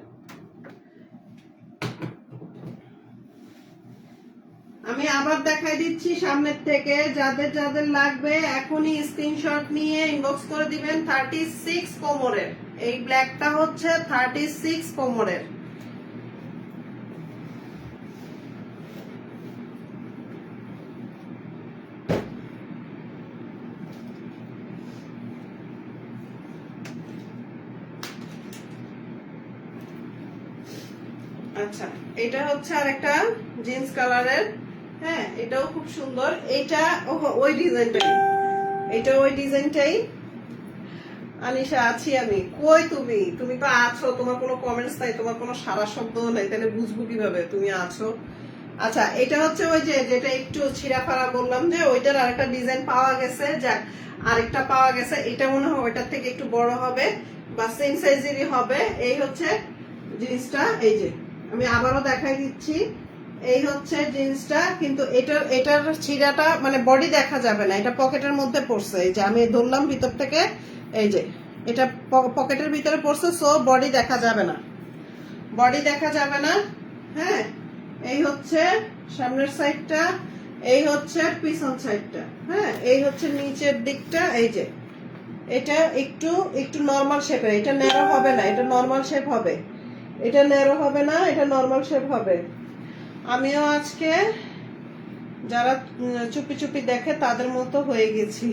আমি আবার দেখাই দিচ্ছি সামনের থেকে, যাদের যাদের লাগবে এখনই স্ক্রিনশট নিয়ে ইনবক্স করে দিবেন। 36 কোমরের এই ব্ল্যাকটা হচ্ছে 36 কোমরের। আচ্ছা এটা হচ্ছে আরেকটা জিন্স কালারের, হ্যাঁ, এটাও খুব সুন্দর। এটা ওই ডিজাইনটাই, এটা ওই ডিজাইনটাই। আনিশা, আছি আমি। কই তুমি? তুমি তো আছো, তোমার কোনো কমেন্টস নাই, তোমার কোনো সারা শব্দ নাই, তাহলে বুঝবো কিভাবে তুমি আছো? আচ্ছা, এটা হচ্ছে ওই যে যেটা একটু ছিঁড়াফাড়া বললাম, যে ওইটার আরেকটা ডিজাইন পাওয়া গেছে, যাক আরেকটা পাওয়া গেছে। এটা মনে হয় ওইটার থেকে একটু বড় হবে বা সেম সাইজেরই হবে। এই হচ্ছে জিন্সটা, এই যে আমি আবারও দেখাই দিচ্ছি। এই হচ্ছে জিন্সটা, কিন্তু এটার ছিঁড়াটা মানে বডি দেখা যাবে না, এটা পকেটের মধ্যে পড়ছে। এই যে আমি ধরলাম ভিতর থেকে, এই যে এটা পকেটের ভিতরে পড়ছে, সো বডি দেখা যাবে না, বডি দেখা যাবে না। হ্যাঁ, এই হচ্ছে সামনের সাইডটা, এই হচ্ছে পিছন সাইডটা। হ্যাঁ, এই হচ্ছে নিচের দিকটা। এই যে এটা একটু একটু নরমাল শেপের, এটা ন্যারো হবে না, এটা নরমাল শেপ হবে। এটা ন্যারো হবে না, এটা নরমাল শেপ হবে। আমিও আজকে যারা চুপি চুপি দেখে তাদের মতো হয়ে গেছি।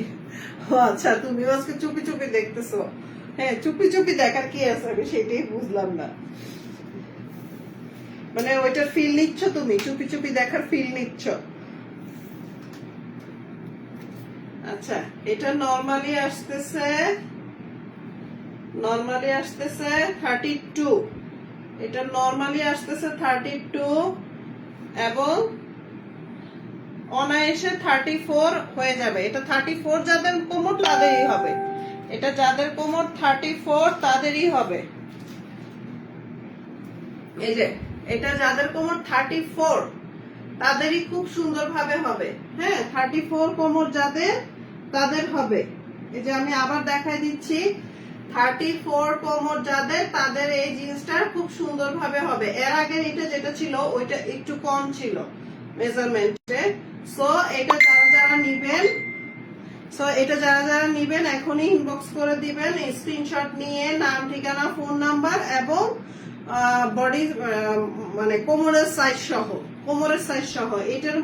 আচ্ছা, তুমিও আজকে চুপি চুপি দেখতেছো? হ্যাঁ, চুপি চুপি দেখার কি আছে, আমি সেটাই বুঝলাম না। মানে ওইটার ফিল নিচ্ছ তুমি, চুপি চুপি দেখার ফিল নিচ্ছ। আচ্ছা, এটা নরমালি আসতেছে 32, এটা নরমালি আসতেছে 32 এবং অনায়াসে 34 হয়ে যাবে। এটা 34 যাদের কোমর তাদেরই হবে, এটা যাদের কোমর 34 তাদেরই হবে। এই যে এটা যাদের কোমর 34 তাদেরই খুব সুন্দর ভাবে হবে। হ্যাঁ, 34 কোমর যাদের তাদের হবে। এই যে আমি আবার দেখাই দিচ্ছি, 34 কোমর যাদের তাদের এই জিন্সটা খুব সুন্দর ভাবে হবে। এর আগে এটা যেটা ছিল ওইটা একটু কম ছিল মেজারমেন্টে। সো এটা যারা যারা নিবেন এখনই ইনবক্স করে দিবেন, স্ক্রিনশট নিয়ে নাম, ঠিকানা, ফোন নাম্বার এবং বডি মানে কোমরের সাইজ সহ এটার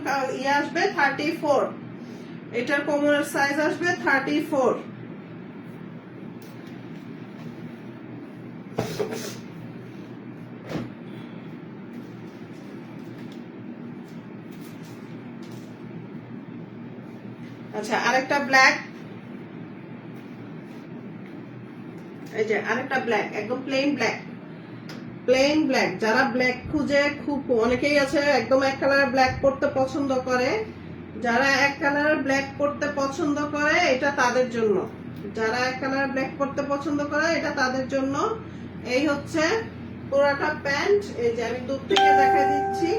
আসবে 34, এটার কোমরের সাইজ আসবে 34। আচ্ছা, আরেকটা ব্ল্যাক, এই যে আরেকটা ব্ল্যাক, একদম প্লেন ব্ল্যাক। যারা ব্ল্যাক খুঁজে, খুব অনেকেই আছে একদম এক কালারের ব্ল্যাক পরতে পছন্দ করে, যারা এক কালারের ব্ল্যাক পরতে পছন্দ করে এটা তাদের জন্য, যারা এক কালারের ব্ল্যাক পরতে পছন্দ করে এটা তাদের জন্য। এই হচ্ছে পুরাটা প্যান্ট। এই যে আমি দূর থেকে দেখা দিচ্ছি,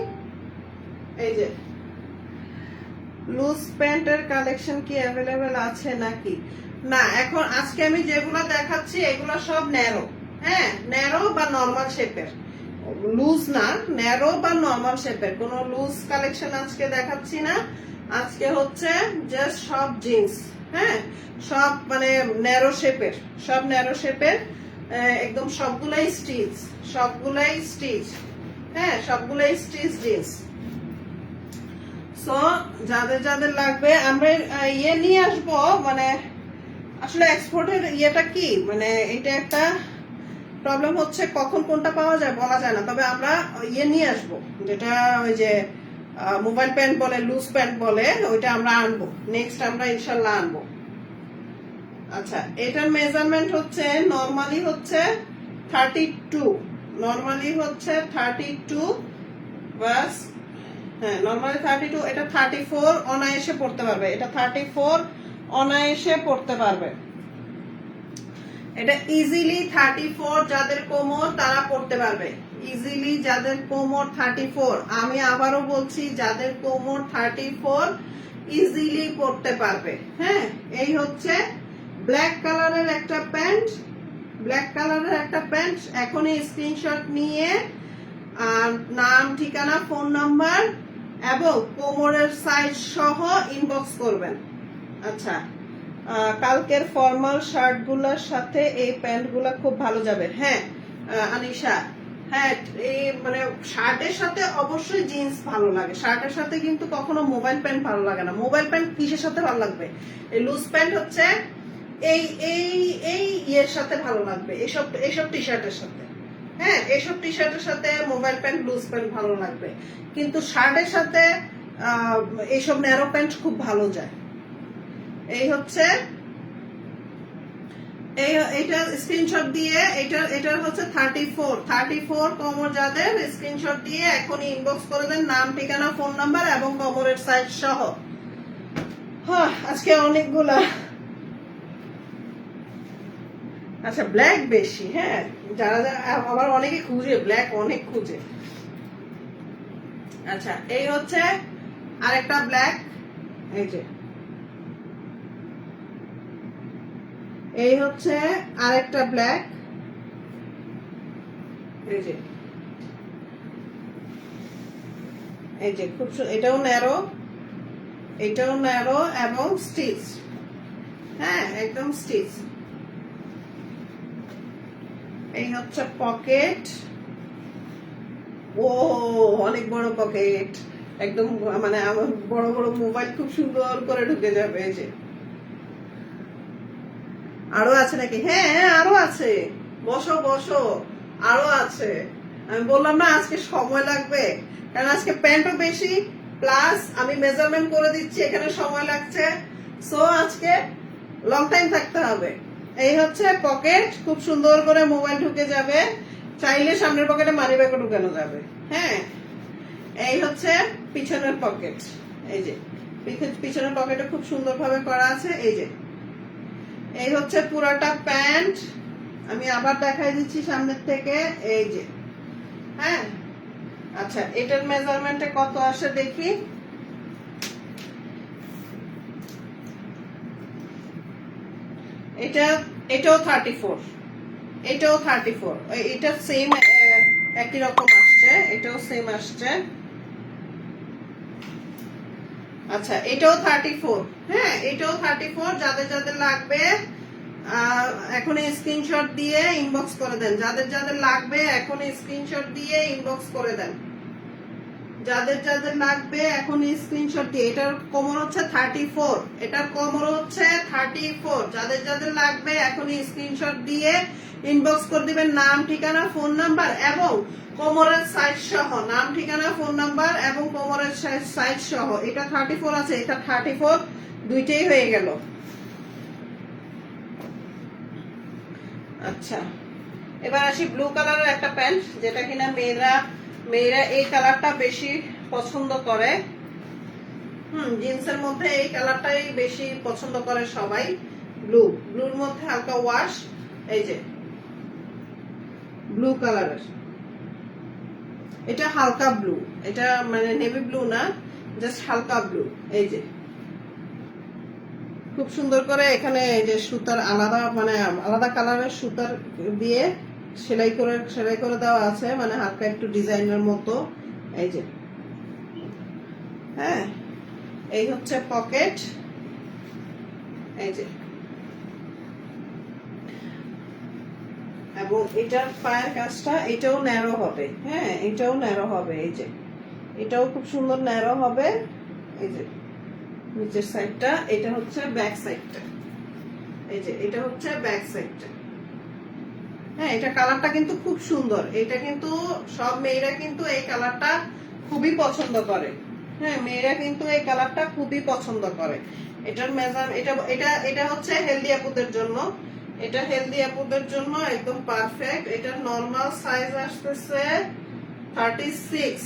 এই যে লুজ প্যান্টের কালেকশন কি অ্যাভেলেবেল আছে নাকি? না, এখন আজকে আমি যেগুলো দেখাচ্ছি এগুলো সব ন্যারো। হ্যাঁ, ন্যারো বা নরমাল শেপের, লুজ না, ন্যারো বা নরমাল শেপের। কোনো লুজ কালেকশন আজকে দেখাচ্ছি না। আজকে হচ্ছে জাস্ট সব জিন্স। হ্যাঁ, সব মানে ন্যারো শেপের, একদম সবগুলাই স্টিচ। হ্যাঁ, সবগুলাই স্টিচ জিন্স। সো যাদের যাদের লাগবে আমরা নিয়ে আসবো। মানে আসলে এক্সপোর্টের ইয়েটা কি, মানে এটা একটা প্রবলেম হচ্ছে, কখন কোনটা পাওয়া যায় বলা যায় না। তবে আমরা নিয়ে আসবো, যেটা ওই যে মোবাইল প্যান্ট বলে, লুজ প্যান্ট বলে, ওইটা আমরা আনবো নেক্সট, আমরা ইনশাল্লাহ আনবো। আচ্ছা, এটার মেজারমেন্ট হচ্ছে নরমালি হচ্ছে 32 বাস। হ্যাঁ, নরমালি 32, এটা 34 অনায়াসে পড়তে পারবে, এটা 34 অনায়াসে পড়তে পারবে। এটা ইজিলি 34 যাদের কোমর তারা পড়তে পারবে, ইজিলি যাদের কোমর 34, আমি আবারও বলছি যাদের কোমর 34 ইজিলি পড়তে পারবে। হ্যাঁ, এই হচ্ছে ব্ল্যাক কালারের একটা প্যান্ট, এখনই স্ক্রিনশট নিয়ে নাম, ঠিকানা, ফোন নাম্বার এবং কোমরের সাইজ সহ ইনবক্স করবেন। আচ্ছা, কালকের ফর্মাল শার্ট গুলার সাথে এই প্যান্ট গুলা খুব ভালো যাবে। হ্যাঁ আনিশা, হ্যাঁ, এই মানে শার্টের সাথে অবশ্যই জিন্স ভালো লাগে, শার্টের সাথে কিন্তু কখনো মোবাইল প্যান্ট ভালো লাগে না। মোবাইল প্যান্ট কিসের সাথে ভালো লাগবে? এই লুজ প্যান্ট হচ্ছে এই এই এই ইয়ের সাথে ভালো লাগবে, এইসব টি শার্টের সাথে। হ্যাঁ, এইসব টি শার্টের সাথে মোবাইল প্যান্ট, লুজ প্যান্ট ভালো লাগবে, কিন্তু শার্টের সাথে এইসব ন্যারো প্যান্ট খুব ভালো যায়। এই হচ্ছে এইটা স্ক্রিনশট দিয়ে এটার হচ্ছে 34 কোমর যাদের স্ক্রিনশট দিয়ে এখনই ইনবক্স করে দেন, নাম ঠিকানা ফোন নাম্বার এবং কোমরের সাইজ সহ। হ্যাঁ আজকে অনেকগুলা। আচ্ছা ব্ল্যাক বেশি, হ্যাঁ যারা আবার অনেকে খুঁজে ব্ল্যাক, অনেক খুঁজে। আচ্ছা এই হচ্ছে আরেকটা ব্ল্যাক, এই যে এই হচ্ছে আরেকটা ব্ল্যাক, এই যে এই যে খুব এটাও ন্যারো, এটাও ন্যারো এবং স্টিচ, হ্যাঁ একদম স্টিচ। এই হচ্ছে পকেট, ও অনেক বড় পকেট, একদম মানে আমার বড় বড় মোবাইল খুব সুন্দর করে ঢুকে যাবে। এই যে আরো আছে নাকি? হ্যাঁ আরো আছে, বসো বসো, আরো আছে। আমি বললাম না আজকে সময় লাগবে, কারণ আজকে প্যান্টও বেশি, প্লাস আমি মেজারমেন্ট করে দিচ্ছি, এখানে সময় লাগছে। সো আজকে লং টাইম থাকতে হবে। এই হচ্ছে পকেট, খুব সুন্দর করে মোবাইল ঢুকে যাবে, চাইলে সামনের পকেটে মানি ব্যাগও ঢুকানো যাবে। হ্যাঁ এই হচ্ছে পিছনের পকেট, এই যে পিছনের পকেটে খুব সুন্দর ভাবে করা আছে। এই যে এই হচ্ছে পুরাটা প্যান্ট, আমি আবার দেখাই দিচ্ছি সামনের থেকে, এই যে হ্যাঁ। আচ্ছা এটার মেজারমেন্টে কত আসে দেখি। এটাও 34, এটাও 34, এটা সেম একই রকম আসছে, এটাও সেম আসছে। আচ্ছা এটাও 34, হ্যাঁ এটাও 34। যাদের যাদের লাগবে এখন স্ক্রিনশট দিয়ে ইনবক্স করে দেন, যাদের যাদের লাগবে এখন স্ক্রিনশট দিয়ে ইনবক্স করে দেন, যাদের যাদের লাগবে এখন স্ক্রিনশট দিয়ে। এটার কোমর হচ্ছে 34, এটার কোমর হচ্ছে 34। যাদের যাদের লাগবে এখন স্ক্রিনশট দিয়ে ইনবক্স করে দিবেন, নাম ঠিকানা ফোন নাম্বার এবং কোমরের সাইজ সহ, নাম ঠিকানা ফোন নাম্বার এবং কোমরের সাইজ সহ। এটা 34 আছে, এটা 34, দুইটাই হয়ে গেল। আচ্ছা এবার আসি ব্লু কালারের একটা প্যান্ট, যেটা কিনা মেয়েরা এই কালারটা বেশি পছন্দ করে। জিন্সের মধ্যে এই কালারটাই বেশি পছন্দ করে সবাই। ব্লুর মধ্যে হালকা ওয়াশ, এই যে ব্লু কালারের, এটা হালকা ব্লু, এটা মানে নেভি ব্লু না, জাস্ট হালকা ব্লু। এই যে খুব সুন্দর করে এখানে এই যে সুতার আলাদা মানে আলাদা কালারের সুতার দিয়ে সেলাই করে দেওয়া আছে, মানে হালকা একটু ডিজাইনের মতো। এই যে হ্যাঁ এই হচ্ছে পকেট, এই যে এবং এটার পায়ের কাজটা এটাও ন্যারো হবে, হ্যাঁ এটাও ন্যারো হবে। এই যে এটাও খুব সুন্দর ন্যারো হবে। এই যে নিচের সাইডটা, এটা হচ্ছে ব্যাক সাইডটা, এই যে এটা হচ্ছে ব্যাক সাইডটা। হ্যাঁ এটা কালারটা কিন্তু খুব সুন্দর, এটা কিন্তু সব মেয়েরা কিন্তু এই কালারটা খুবই পছন্দ করে। হ্যাঁ মেয়েরা কিন্তু এই কালারটা খুবই পছন্দ করে। এটার মেজার এটা হচ্ছে হেলদি আপুদের জন্য, এটা হেলদি আপুদের জন্য একদম পারফেক্ট। এটার নরমাল সাইজ আসতেছে 36,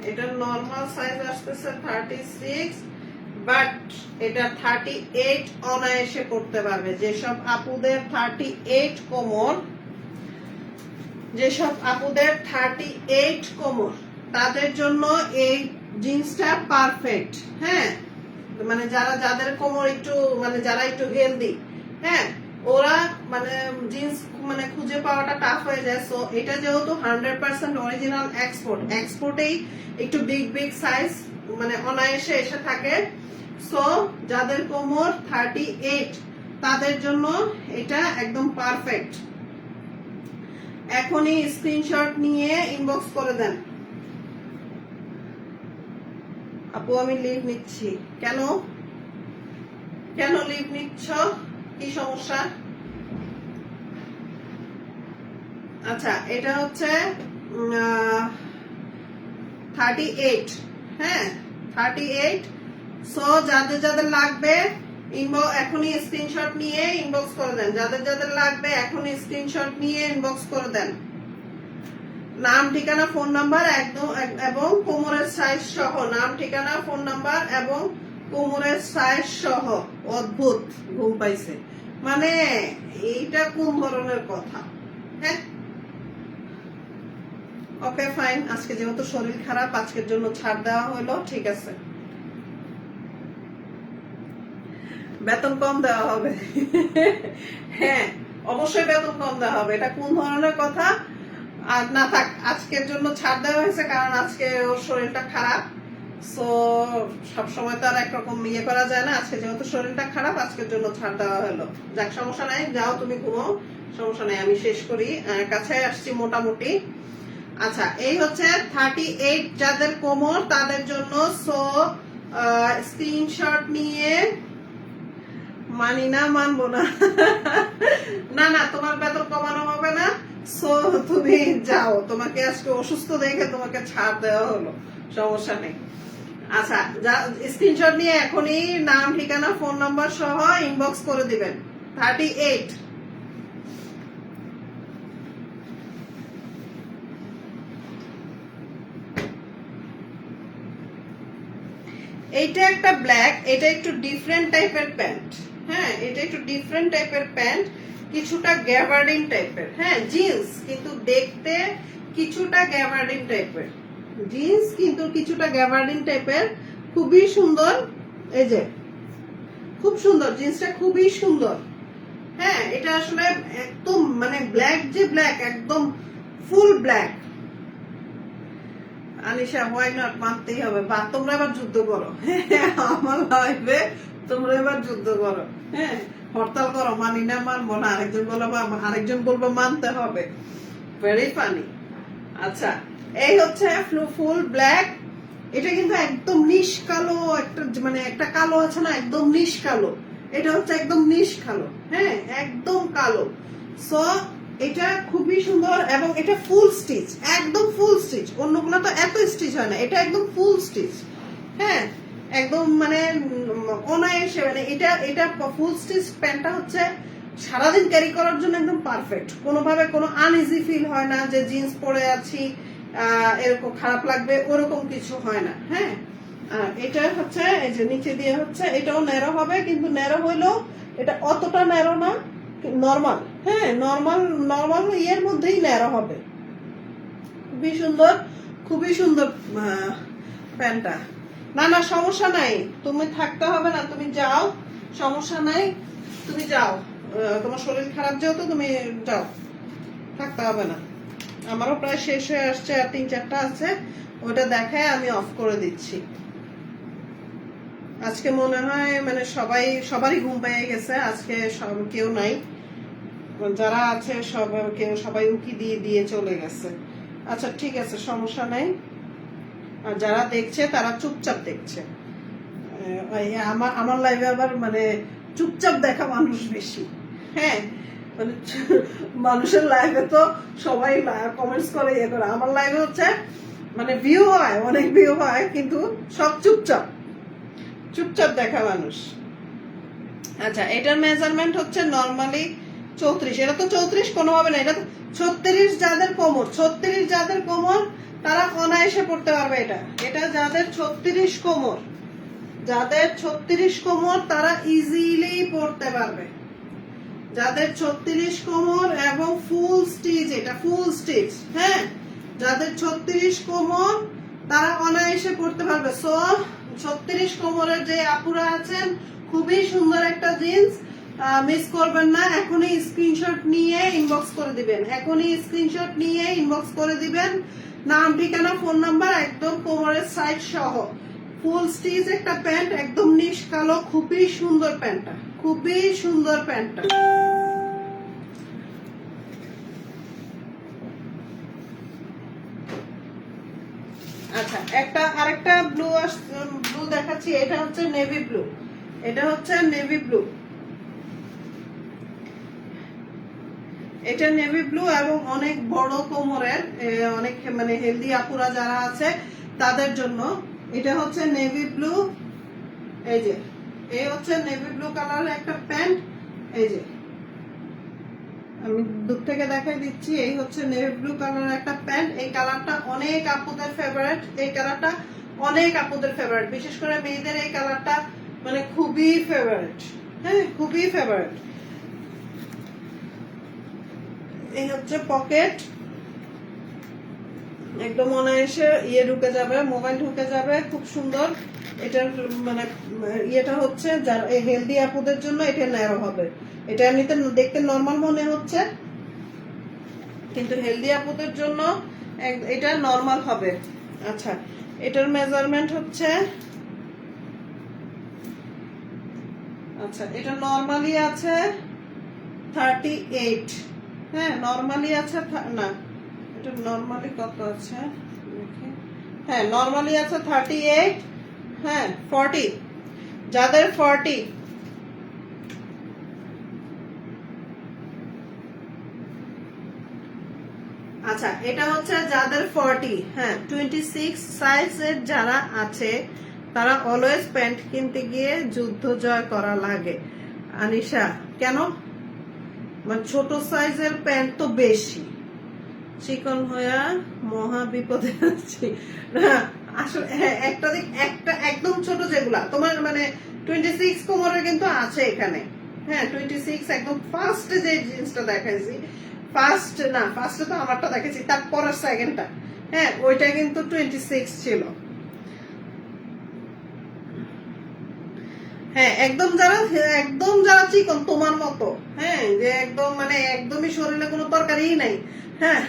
এটার নরমাল সাইজ আসতেছে 36, বাট এটা 38 অনায়াসে করতে পারবে। যেসব আপুদের 38 কোমর, যেসব আপুদের 38 কোমর, তাদের জন্য এই জিন্সটা পারফেক্ট। হ্যাঁ মানে যাদের কোমর একটু মানে যারা একটু হেলদি, হ্যাঁ ওরা মানে জিন্স মানে খুঁজে পাওয়াটা টাফ হয়ে যায়। সো এটা যেহেতু 100% অরিজিনাল এক্সপোর্টেই একটু বিগ সাইজ মানে অনায়াসে এসে থাকে। সো যাদের কোমর 38 তাদের জন্য এটা একদম পারফেক্ট। এখনই স্ক্রিনশট নিয়ে ইনবক্স করে দেন। আপু আমি লিভ নিচ্ছি। কেন লিভ নিচ্ছ, কি সমস্যা? আচ্ছা এটা হচ্ছে 38, হ্যাঁ 38। সো যাদের যাদের লাগবে এখনই স্ক্রিনশট নিয়ে ইনবক্স করে দেন, যাদের যাদের লাগবে এখনই স্ক্রিনশট নিয়ে ইনবক্স করে দেন। নাম ঠিকানা ফোন নাম্বার একদম এবং কোমরের সাইজ সহ, নাম ঠিকানা ফোন নাম্বার এবং কোমরের সাইজ সহ। অদ্ভুত, ঘুম পাইছে মানে এইটা কোন ধরনের কথা? হ্যাঁ, ওকে ফাইন। আজকে যেহেতু শরীর খারাপ, আজকের জন্য ছাড় দেওয়া হলো, ঠিক আছে। বেতন কম দেওয়া হবে। হ্যাঁ, অবশ্যই বেতন কম দেওয়া হবে। এটা কোন ধরনের কথা? আর না থাক, আজকের জন্য ছাড় দেওয়া হয়েছে কারণ আজকে ওর শরীরটা খারাপ। সো সবসময় তো আর একরকম ইয়ে করা যায় না। আজকে যেহেতু শরীরটা খারাপ, আজকের জন্য ছাড় দেওয়া হলো। যাক, সমস্যা নাই, যাও তুমি ঘুমাও, সমস্যা নাই, আমি শেষ করি। কাছে আসছি মোটামুটি। আচ্ছা, এই হচ্ছে 38 যাদের কোমর তাদের জন্য। সো স্ক্রিনশট নিয়ে মানি না, মানবো না। না না, তোমার বেতন কমানো হবে না। সো তুমি যাও, তোমাকে আজকে অসুস্থ দেখে তোমাকে ছাড় দেওয়া হলো, সমস্যা নেই। আচ্ছা, স্ক্রিনশট নিয়ে এখনই নাম ঠিকানা ফোন নাম্বার সহ ইনবক্স করে দিবেন। 38। এইটা একটা ব্ল্যাক, এটা একটু ডিফারেন্ট টাইপের প্যান্ট। হ্যাঁ, এটা একটু ডিফারেন্ট টাইপের প্যান্ট, কিছুটা গ্যাবার্ডিন টাইপের। হ্যাঁ, জিন্স কিন্তু দেখতে কিছুটা গ্যাবার্ডিন টাইপের, জিন্স কিন্তু কিছুটা গ্যাবার্ডিন টাইপের, খুবই সুন্দর। এই যে খুব সুন্দর, জিন্সটা খুবই সুন্দর। হ্যাঁ, এটা আসলে একদম মানে ব্ল্যাক, যে ব্ল্যাক একদম full black. Anisha, why not, মানতেই হবে। বা তোমরা এবার যুদ্ধ করো, আমার লাইফে তোমরা এবার যুদ্ধ করো। হ্যাঁ, হরতাল করো, মানি না, মানবো না। আরেকজন বলবো মানতে হবে। Very funny. আচ্ছা, এই হচ্ছে ফুল ব্ল্যাক। এটা কিন্তু একদম নিশ কালো, একটা মানে একটা কালো আছে না, একদম নিশ কালো। এটা হচ্ছে একদম নিশ কালো। হ্যাঁ, একদম কালো। সো এটা খুবই সুন্দর এবং এটা ফুল স্টিচ, একদম ফুল স্টিচ। অন্যগুলো তো এত স্টিচ হয় না, এটা একদম ফুল স্টিচ। হ্যাঁ, একদম মানে অনায়াসে, মানে এটা ফুল স্টিচ প্যান্টটা হচ্ছে সারাদিন ক্যারি করার জন্য একদম পারফেক্ট। কোনোভাবে কোনো আনইজি ফিল হয় না যে জিন্স পরে আছি এরকম খারাপ লাগবে, ওরকম কিছু হয় না। হ্যাঁ, এটা হচ্ছে এই যে নিচে দিয়ে হচ্ছে, এটাও ন্যারো হবে, কিন্তু ন্যারো হইলেও এটা অতটা ন্যারো না, নরমাল। হ্যাঁ, নরমাল ইয়ের মধ্যেই ন্যারো হবে। খুবই সুন্দর, খুবই সুন্দর প্যান্টটা। না না, সমস্যা নাই, তুমি থাকতে হবে না, তুমি যাও, সমস্যা নাই, তুমি যাও। তোমার শরীর খারাপ যেহেতু, তুমি যাও, থাকতে হবে না। আমারও প্রায় শেষ হয়ে আসছে, আর 3-4টা আছে, ওটা দেখায় আমি অফ করে দিচ্ছি। আজকে মনে হয় মানে সবারই ঘুম পেয়ে গেছে আজকে, কেউ নাই, যারা আছে সবাই উকি দিয়ে দিয়ে চলে গেছে। আচ্ছা, ঠিক আছে, সমস্যা নাই। আর যারা দেখছে তারা চুপচাপ দেখছে। আমার লাইভে আবার মানে চুপচাপ দেখা মানুষ বেশি। হ্যাঁ, মানে মানুষের লাইভে তো সবাই কমেন্টস করে, ইয়ে করে। আমার লাইভে হচ্ছে মানে ভিউ হয়, অনেক ভিউ হয়, কিন্তু সব চুপচাপ চুপচাপ দেখা মানুষ। আচ্ছা, এটার মেজারমেন্ট হচ্ছে নর্মালি 34। এটা তো 34 কোনোভাবে না, এটা 36 যাদের কোমর, 36 যাদের কোমর তারা অনায়াসে পড়তে পারবে। এটা যাদের 36 কোমর, যাদের 36 কোমর তারা ইজিলি পড়তে পারবে। যাদের 36 কোমর এবং ফুল স্টিচ, এটা ফুল স্টিচ। হ্যাঁ, যাদের 36 কোমর তারা অনায়াসে পড়তে পারবে। সো 36 কোমরের যে আপুরা আছেন, খুবই সুন্দর একটা জিন্স, মিস করবেন না। এখনই স্ক্রিনশট নিয়ে ইনবক্স করে দিবেন, এখনই স্ক্রিনশট নিয়ে ইনবক্স করে দিবেন। নাম ঠিকানা ফোন নাম্বার একদম কোমরের সাইজ সহ, ফুল স্টিচ একটা প্যান্ট, একদম নিশ কালো, খুবই সুন্দর প্যান্টটা, খুবই সুন্দর প্যান্টটা। আচ্ছা, আরেকটা ব্লু দেখাচ্ছি। এটা হচ্ছে নেভি ব্লু, এটা হচ্ছে নেভি ব্লু, এটা নেভি ব্লু এবং অনেক বড় কোমরের, অনেক মানে হেলদি আপুরা যারা আছে তাদের জন্য। এটা হচ্ছে নেভি ব্লু, এই যে এই হচ্ছে নেভি ব্লু কালারের একটা প্যান্ট, এই যে আমি দূর থেকে দেখাই দিচ্ছি, এই হচ্ছে নেভি ব্লু কালারের একটা প্যান্ট। এই কালারটা অনেক আপুদের ফেভারিট, এই কালারটা অনেক আপুদের ফেভারিট, বিশেষ করে মেয়েদের এই কালারটা মানে খুবই ফেভারিট, হ্যাঁ খুবই ফেভারিট। এই হচ্ছে পকেট, একদম অনায়াসে ইয়ে ঢুকে যাবে, মোবাইল ঢুকে যাবে, খুব সুন্দর। এটার মানে ইয়েটা হচ্ছে যারা হেলদি আপুদের জন্য এটা ন্যারো হবে। এটা এমনিতে দেখতে নর্মাল মনে হচ্ছে, কিন্তু হেলদি আপুদের জন্য এটা নর্মাল হবে। আচ্ছা, এটার মেজারমেন্ট হচ্ছে, আচ্ছা এটা নর্মালি আছে 38, হ্যাঁ নর্মালি আছে না, এটা নর্মালি কত আছে দেখি, হ্যাঁ নর্মালি আছে 38, হ্যাঁ 40, যাদের 40, আচ্ছা এটা হচ্ছে যাদের 40, হ্যাঁ 26 সাইজের যারা আছে তারা অলওয়েজ প্যান্ট কিনতে গিয়ে যুদ্ধ জয় করা লাগে। আনিশা কেন? মানে ছোট সাইজের প্যান্ট তো বেশি, চিকন হইয়া মহা বিপদে আছি না আসলে। হ্যাঁ একটা দিক, একটা একদম ছোট যেগুলা তোমার মানে 26 কোমরের কিন্তু আছে এখানে, হ্যাঁ 26 একদম ফার্স্ট যে জিন্সটা দেখাইছি, ফার্স্ট না ফার্স্টে তো আমারটা দেখেছি, তারপর সেকেন্ডটা, হ্যাঁ ওইটা কিন্তু 26 ছিল। হ্যাঁ একদম যারা চিকন তোমার মতো, হ্যাঁ যে একদম মানে একদমই শরীরে কোনো তরকারি নাই, হ্যাঁ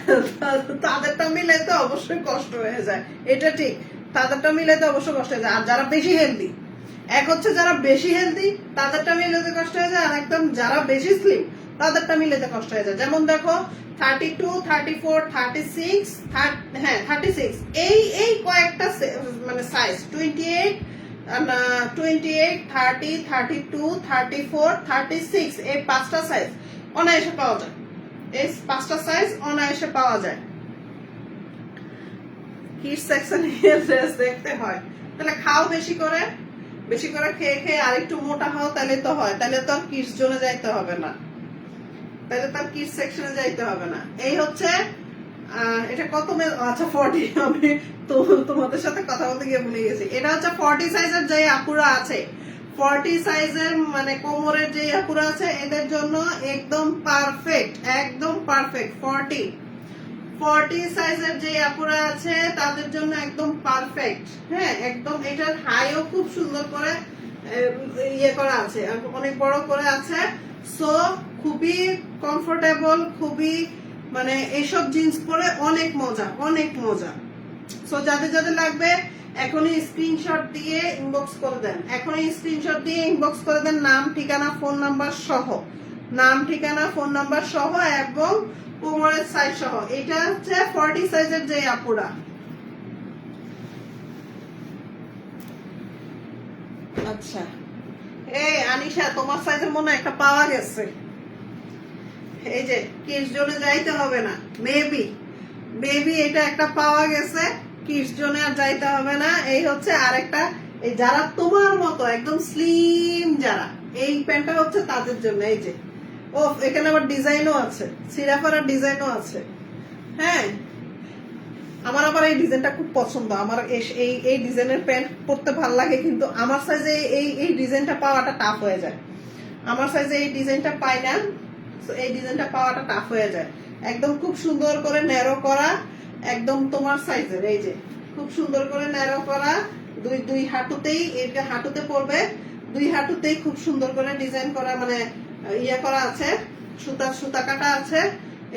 তাদেরটা মিলাইতে অবশ্যই কষ্ট হয়ে যায়, এটা ঠিক, তাদেরটা মিলাইতে অবশ্যই কষ্ট হয়ে যায়। আর যারা বেশি হেলদি, এক হচ্ছে যারা বেশি হেলদি তাদেরটা মিলাতে কষ্ট হয়ে যায়, আর একদম যারা বেশি স্লিম তাদেরটা মিলাতে কষ্ট হয়ে যায়। যেমন দেখো 32, 34, 36, হ্যাঁ 36, এই কয়েকটা মানে সাইজ 28, 28, 30, 32, 34, 36, এই পাঁচটা সাইজ অনায়াসে পাওয়া যায়, এই পাঁচটা সাইজ অনায়াসে পাওয়া যায়। কিডস সেকশনে ড্রেস দেখতে হয়, তাহলে খাও বেশি করে, বেশি করে খেয়ে খেয়ে আরেকটু মোটা হও, তাহলে তো হয়, তাহলে তো আর কিডস জোনে যাইতে হবে না, তাহলে তো আর কিডস সেকশনে যাইতে হবে না। এই হচ্ছে এটা কত, আচ্ছা 40, আমি তো তোমাদের সাথে কথা বলতে গিয়ে ভুলে গেছি। এটা হচ্ছে 40 সাইজের যে আপুরা আছে, 40 সাইজের মানে কোমরের যে আপুরা আছে এদের জন্য একদম পারফেক্ট, একদম পারফেক্ট। 40 সাইজের যে আপুরা আছে তাদের জন্য একদম পারফেক্ট, হ্যাঁ একদম। এটার হাইও খুব সুন্দর করে ইয়ে করা আছে, অনেক বড় করে আছে, সো খুবই কমফোর্টেবল, খুবই মানে এইসব জিন্স পরে অনেক মজা, অনেক মজা। সো যাদের যাদের লাগবে এখনই স্ক্রিনশট দিয়ে ইনবক্স করে দেন, এখনই স্ক্রিনশট দিয়ে ইনবক্স করে দেন, নাম ঠিকানা ফোন নাম্বার সহ, নাম ঠিকানা ফোন নাম্বার সহ এবং কোমরের সাইজ সহ। এটা হচ্ছে 40 সাইজের যে আপুরা। আচ্ছা এই আনিশা তোমার সাইজের মনে একটা পাওয়া গেছে, এই যে কিডস জোনে যাইতে হবে না, মেবি এটা একটা পাওয়া গেছে, কিডস জোনে আর যাইতে হবে না। এই হচ্ছে আরেকটা, এই যারা তোমার মতো একদম স্লিম যারা, এই প্যান্টটা হচ্ছে তাদের জন্য। এই যে ও এখানে আবার ডিজাইনও আছে, সিরাফারার ডিজাইনও আছে, হ্যাঁ আমার আবার এই ডিজাইনটা খুব পছন্দ, আমার এই ডিজাইনের প্যান্ট পরতে ভালো লাগে, কিন্তু আমার সাইজে এই ডিজাইনটা পাওয়াটা টাফ হয়ে যায়, আমার সাইজে এই ডিজাইনটা পাই না, এই ডিজাইনটা পাওয়াটা টাফ হয়ে যায়। একদম খুব সুন্দর করে ন্যারো করা, একদম তোমার সাইজের, এই যে খুব সুন্দর করে ন্যারো করা, দুই হাঁটুতেই, এটা হাঁটুতে পড়বে, দুই হাঁটুতেই খুব সুন্দর করে ডিজাইন করা, মানে ইয়ে করা আছে, সুতা কাটা আছে।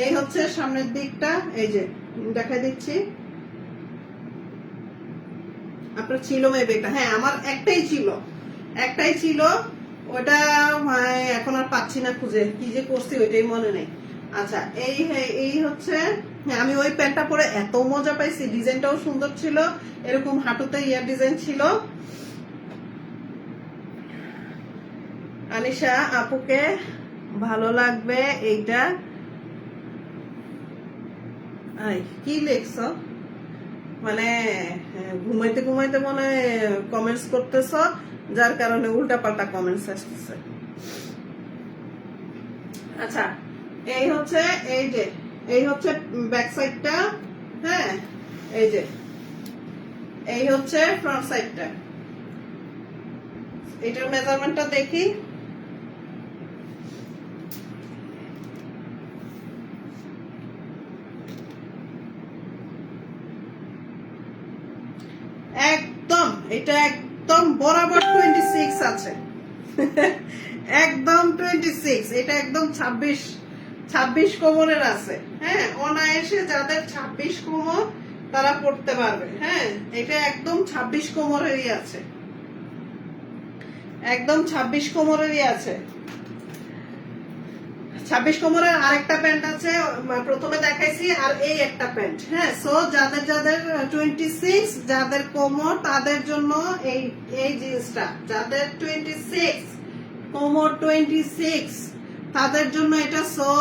এই হচ্ছে সামনের দিকটা, এই যে দেখাই দিচ্ছি, আপনার ছিল মেবি একটা, হ্যাঁ আমার একটাই ছিল, ওটা এখন আর পাচ্ছি না খুঁজে, কি যে করছি ওইটাই মনে নেই। আচ্ছা এই হচ্ছে, হ্যাঁ আমি ওই প্যান্টটা পরে এত মজা পাইছি, ডিজাইনটাও সুন্দর ছিল, এরকম হাঁটুতে ইয়ার ডিজাইন ছিল। আনিশা আপুকে ভালো লাগবে এইটা, কি লেখছ মানে ঘুমাইতে ঘুমাইতে মনে কমেন্টস করতেছ, যার কারণে উল্টা পাল্টা কমেন্টস আসতেছে। আচ্ছা, এই হচ্ছে ব্যাক সাইডটা, হ্যাঁ, এই হচ্ছে ফ্রন্ট সাইডটা। এটার মেজারমেন্টটা দেখি। একদম, এটা একদম বরাবর 26 আছে। একদম 26, এটা একদম 26 কোমরের আছে। হ্যাঁ, অনায়াসে যাদের 26 কোমর তারা পড়তে পারবে। হ্যাঁ, এটা একদম 26 কোমরেরই আছে, একদম 26 কোমরেরই আছে। 26 কোমরের আরেকটা প্যান্ট আছে, প্রথমে দেখাইছি, আর এই একটা প্যান্ট। হ্যাঁ, সো যাদের 26 যাদের কোমর তাদের জন্য এই জিন্সটা, যাদের 26 কোমর 26 তাদের জন্য এটা। সো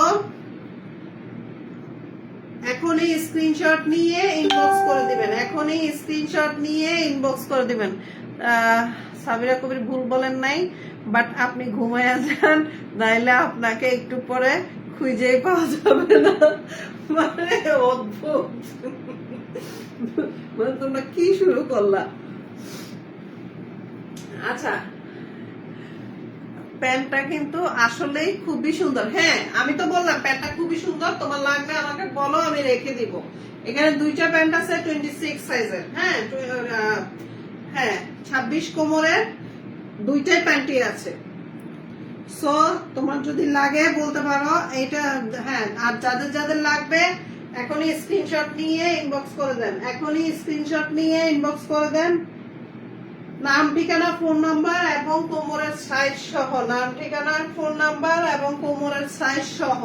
এখনই স্ক্রিনশট নিয়ে ইনবক্স করে দিবেন, এখনই স্ক্রিনশট নিয়ে ইনবক্স করে দিবেন। সাবিরা কবির ভুল বলেন নাই, বাট আপনি ঘুমায় যান, নাইলে আপনাকে একটু পরে খুঁজেই পাওয়া যাবে না। মানে অদ্ভুত, মানে তোমরা কি শুরু করলা। আচ্ছা, প্যান্টটা কিন্তু আসলেই খুবই সুন্দর। হ্যাঁ, আমি তো বললাম প্যান্টটা খুবই সুন্দর, তোমার লাগবে আমাকে বলো, আমি রেখে দিব। এখানে দুইটা প্যান্ট আছে 26 সাইজের। হ্যাঁ, হ্যাঁ, 26 কোমরের দুইটাই প্যান্টই আছে। সো তোমার যদি লাগে বলতে পারো এটা। হ্যাঁ, আর যাদের যাদের লাগবে এখনই স্ক্রিনশট নিয়ে ইনবক্স করে দেন, এখনই স্ক্রিনশট নিয়ে ইনবক্স করে দেন। নাম, ঠিকানা, ফোন নাম্বার এবং কোমরের সাইজ সহ, নাম, ঠিকানা, ফোন নাম্বার এবং কোমরের সাইজ সহ।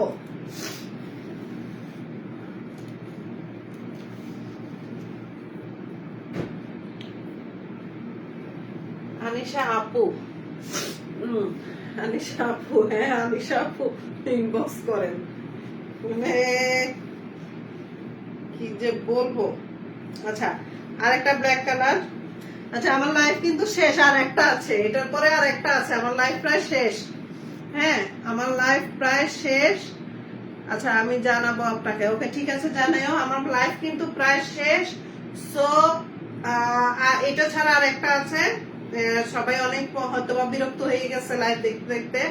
আনিশা আপু, আনিশা আপু, হ্যাঁ আনিশা আপু ইনবক্স করেন। মানে কি যে বলবো। আচ্ছা, আরেকটা ব্ল্যাক কালার। আচ্ছা, আমার লাইফ কিন্তু শেষ, আর একটা আছে, এটার পরে আর একটা আছে, আমার লাইফ প্রায় শেষ। হ্যাঁ, আমার লাইফ প্রায় শেষ। আচ্ছা, আমি জানাবো আপনাকে। ওকে, ঠিক আছে, জানাও। আমার লাইফ কিন্তু প্রায় শেষ। সো এটা ছাড়া আর একটা আছে। সবাই অনেক হয়তো বিরক্ত হয়ে গেছে লাইভ দেখতে দেখতে।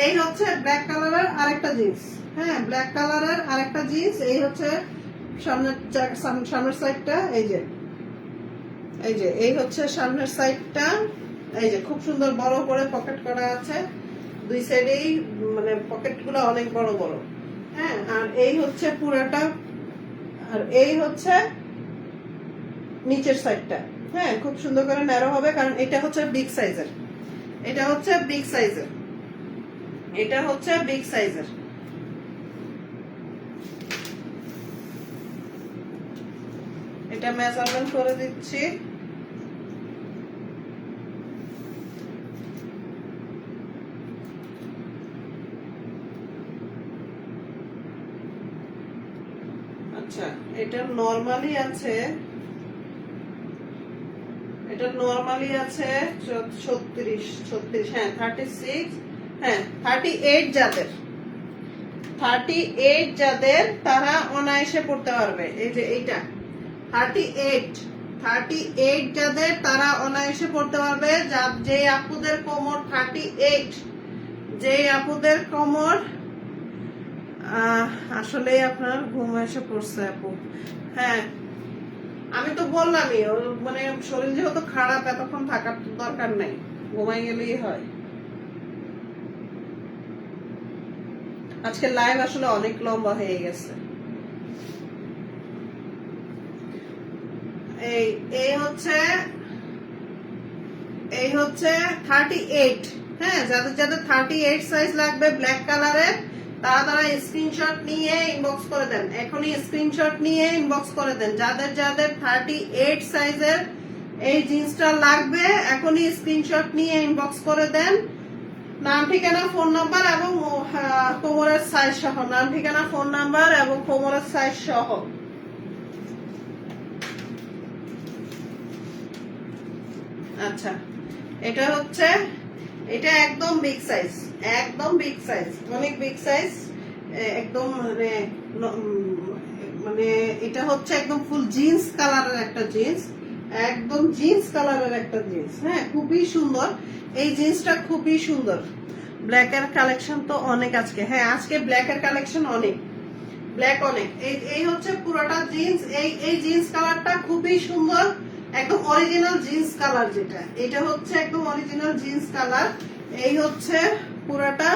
এই হচ্ছে ব্ল্যাক কালারের আরেকটা জিন্স। হ্যাঁ, ব্ল্যাক কালারের আরেকটা জিন্স। এই হচ্ছে সামনের সাইডটা। এই হচ্ছে সামনের সাইডটা। এই যে খুব সুন্দর বড় করে পকেট করা আছে দুই সাইডেই, মানে পকেট গুলো অনেক বড় বড়। হ্যাঁ, আর এই হচ্ছে পুরাটা, আর এই হচ্ছে নিচের সাইডটা। হ্যাঁ, খুব সুন্দর করে ন্যারো হবে, কারণ এটা হচ্ছে বিগ সাইজের, এটা হচ্ছে বিগ সাইজের, এটা হচ্ছে বিগ সাইজের। এটা মেজারমেন্ট করে দিচ্ছি। আচ্ছা, এটা নরমালি আছে, এটা নরমালি আছে 36, হ্যাঁ 36, হ্যাঁ 38 যাদের, 38 যাদের তারা অনায়াসে পড়তে পারবে। এই যে এইটা 38 যাদের তারা অনায়াসে পড়তে পারবে। যে আপুদের কোমর 38, যে আপুদের কোমর আসলে আপনার ঘুম এসে পড়ছে আপু। হ্যাঁ, আমি তো বললামই, মানে শরীর যেহেতু খারাপ, এতক্ষণ থাকার দরকার নাই, ঘুমাই গেলেই হয়। আজকে লাইভ আসলে অনেক লম্বা হয়ে গেছে। এই হচ্ছে 38। হ্যাঁ, যাদের যাদের 38 সাইজ লাগবে ব্ল্যাক কালারের, তারা স্ক্রিনশট নিয়ে ইনবক্স করে দেন, এখনই স্ক্রিনশট নিয়ে ইনবক্স করে দেন। যাদের যাদের 38 সাইজের এই জিন্সটা লাগবে, এখনই স্ক্রিনশট নিয়ে ইনবক্স করে দেন। নাম, ঠিকানা, ফোন নাম্বার এবং কোমরের সাইজ সহ, নাম, ঠিকানা, ফোন নাম্বার এবং কোমরের সাইজ সহ। আচ্ছা, এটা হচ্ছে, এটা একদম বিগ সাইজ, একদম বিগ সাইজ, অনেক বিগ সাইজ, একদম মানে মানে এটা হচ্ছে একদম ফুল জিন্স কালারের একটা জিন্স, একদম জিন্স কালারের একটা জিন্স। হ্যাঁ, খুবই সুন্দর এই জিন্সটা, খুবই সুন্দর। ব্ল্যাক এর কালেকশন তো অনেক আজকে, হ্যাঁ আজকে ব্ল্যাক এর কালেকশন অনেক, ব্ল্যাক অনেক। এই হচ্ছে পুরোটা জিন্স, এই জিন্স কালারটা খুবই সুন্দর, একদম অরিজিনাল জিন্স কালার যেটা, এটা হচ্ছে একদম অরিজিনাল জিন্স কালার। এই হচ্ছে পুরোটা,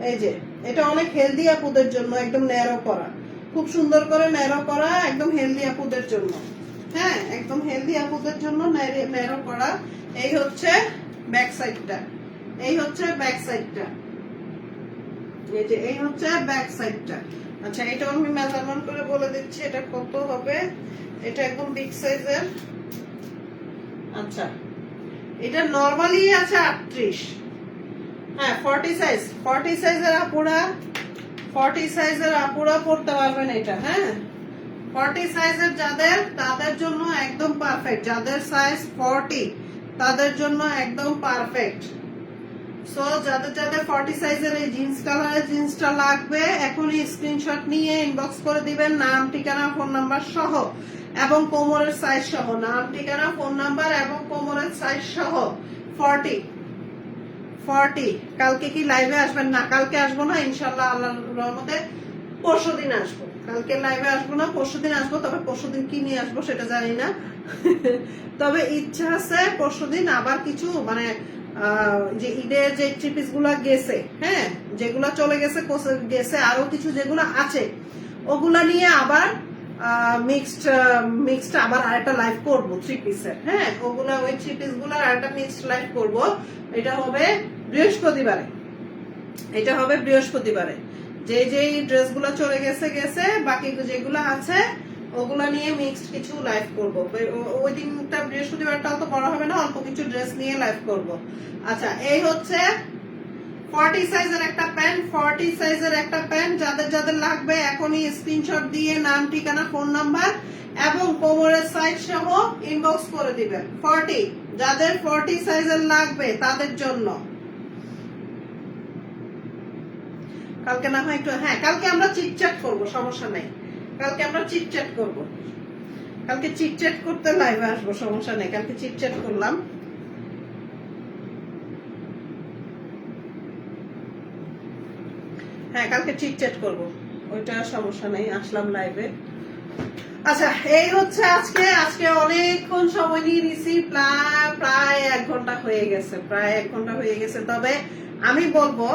এই যে এটা অনেক হেলদি আপুদের জন্য, একদম ন্যারো করা, খুব সুন্দর করে ন্যারো করা, একদম হেলদি আপুদের জন্য। হ্যাঁ, একদম হেলদি আপুদের জন্য ন্যারো করা। এই হচ্ছে ব্যাক সাইডটা, এই হচ্ছে ব্যাক সাইডটা, এই যে এই হচ্ছে ব্যাক সাইডটা। আচ্ছা, এটা আমি মেজারমেন্ট করে বলে দিচ্ছি এটা কত হবে। এটা একদম বিগ সাইজের। আচ্ছা, এটা নরমালি আছে 38, হ্যাঁ 40 সাইজ, 40 সাইজের আপুরা, 40 সাইজের আপুরা পড়তে পারবেন এটা। হ্যাঁ, 40 সাইজের যাদের, তাদের জন্য একদম পারফেক্ট, যাদের সাইজ 40 তাদের জন্য একদম পারফেক্ট। সো যাদের যাদের 40 সাইজের এই জিন্স কালারের জিন্সটা লাগবে, এখনই স্ক্রিনশট নিয়ে ইনবক্স করে দিবেন, নাম ঠিকানা ফোন নাম্বার সহ এবং কোমরের সাইজ সহ, নাম ঠিকানা ফোন নাম্বার এবং কোমরের সাইজ সহ। 40 কালকে কি লাইভে আসবেন? না, কালকে আসবো না ইনশাল্লাহ, আল্লাহর রহমতে পরশুদিন আসবো। কালকে লাইভে আসবো না, পরশুদিন আসবো, তবে পরশুদিন কি নিয়ে আসবো সেটা জানি না। তবে ইচ্ছা আছে পরশুদিন আবার কিছু মানে যে ঈদের যে থ্রি পিস গুলা গেছে, হ্যাঁ যেগুলা চলে গেছে, আরো কিছু যেগুলো আছে ওগুলা নিয়ে আবার মিক্সড আবার আরেকটা লাইভ করবো থ্রি পিসের। হ্যাঁ, ওগুলা ওই থ্রি পিস গুলার আরেকটা মিক্সড লাইভ করবো। এটা হবে বৃহস্পতিবারে, এটা হবে বৃহস্পতিবারে। যেই ড্রেস গুলা চলে গেছে, বাকি যেগুলো আছে ওগুলা নিয়ে মিক্সড কিছু লাইভ করবো। ওই দিনটা বৃহস্পতিবারটাও তো বড় হবে না, অল্প কিছু ড্রেস নিয়ে লাইভ করব। আচ্ছা, এই হচ্ছে 40 সাইজের একটা প্যান্ট, 40 সাইজের একটা প্যান্ট। যাদের যাদের লাগবে এখনই স্ক্রিনশট দিয়ে নাম ঠিকানা ফোন নাম্বার এবং কোমরের সাইজ সহ ইনবক্স করে দিবেন। 40 যাদের 40 সাইজের লাগবে তাদের জন্য। কালকে না হয় একটু, হ্যাঁ কালকে আমরা চিটচ্যাট করব, সমস্যা নেই, কালকে আমরা চিটচ্যাট করব, কালকে চিটচ্যাট করতে লাইভে আসবো, সমস্যা নেই, কালকে চিটচ্যাট করলাম। হ্যাঁ কালকে চিটচ্যাট করব, ওইটা সমস্যা নেই, আসলাম লাইভে। আচ্ছা, এই হচ্ছে আজকে অনেকক্ষণ সময় নিয়ে নিছি, প্রায় 1 ঘন্টা হয়ে গেছে, প্রায় 1 ঘন্টা হয়ে গেছে। তবে আমি বলবো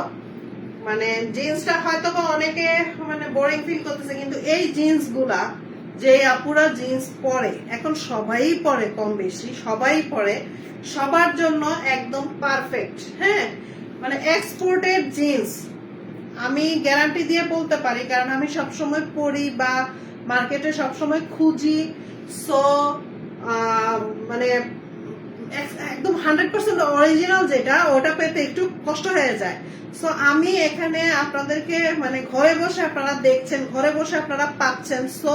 মানে জিন্সটা হয়তো বা অনেকে মানে বোরিং ফিল করতেছে, কিন্তু এই জিন্স গুলা যে আপুরা জিন্স পরে, এখন সবাই পরে, কম বেশি সবাই পরে, সবার জন্য একদম পারফেক্ট। হ্যাঁ, মানে এক্সপোর্টেড জিন্স আমি গ্যারান্টি দিয়ে বলতে পারি, কারণ আমি সবসময় পরি বা মার্কেটে সবসময় খুঁজি। সো মানে একদম 100% অরিজিনাল যেটা, ওটা পেতে একটু কষ্ট হয়ে যায়। সো আমি এখানে আপনাদেরকে মানে ঘরে বসে আপনারা দেখছেন, ঘরে বসে আপনারা পাচ্ছেন। সো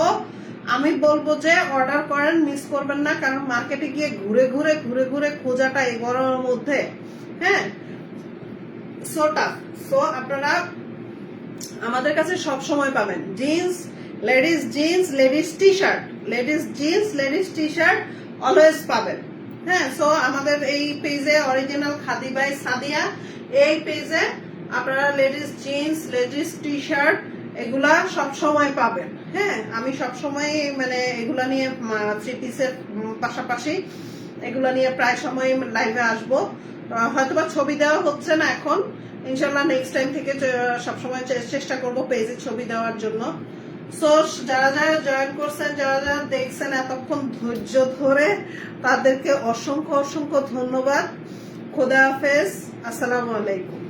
আমি বলবো যে অর্ডার করেন, মিস করবেন না, কারণ মার্কেটে গিয়ে ঘুরে ঘুরে খোঁজাটা এই গরমের মধ্যে, হ্যাঁ সো আপনারা আমাদের কাছে সব সময় পাবেন jeans, ladies T shirt, ladies T shirt always পাবেন। হ্যাঁ, সো আমাদের এই পেজে অরিজিনাল খাদি বাই সাদিয়া, এই পেজে আপনারা ladies jeans, ladies T shirt এগুলা সব সময় পাবেন। হ্যাঁ, আমি সব সময় মানে এগুলা নিয়ে থ্রি পিসের পাশাপাশি এগুলা নিয়ে প্রায় সময় লাইভে আসবো। হয়তোবা ছবি দেওয়া হচ্ছে না এখন, ইনশাল্লাহ নেক্সট টাইম থেকে সবসময় চেষ্টা করবো পেজে ছবি দেওয়ার জন্য। সো যারা যারা জয়েন করছেন, যারা যারা দেখছেন এতক্ষণ ধৈর্য ধরে, তাদেরকে অসংখ্য ধন্যবাদ। খোদা হাফেজ, আসসালামু আলাইকুম।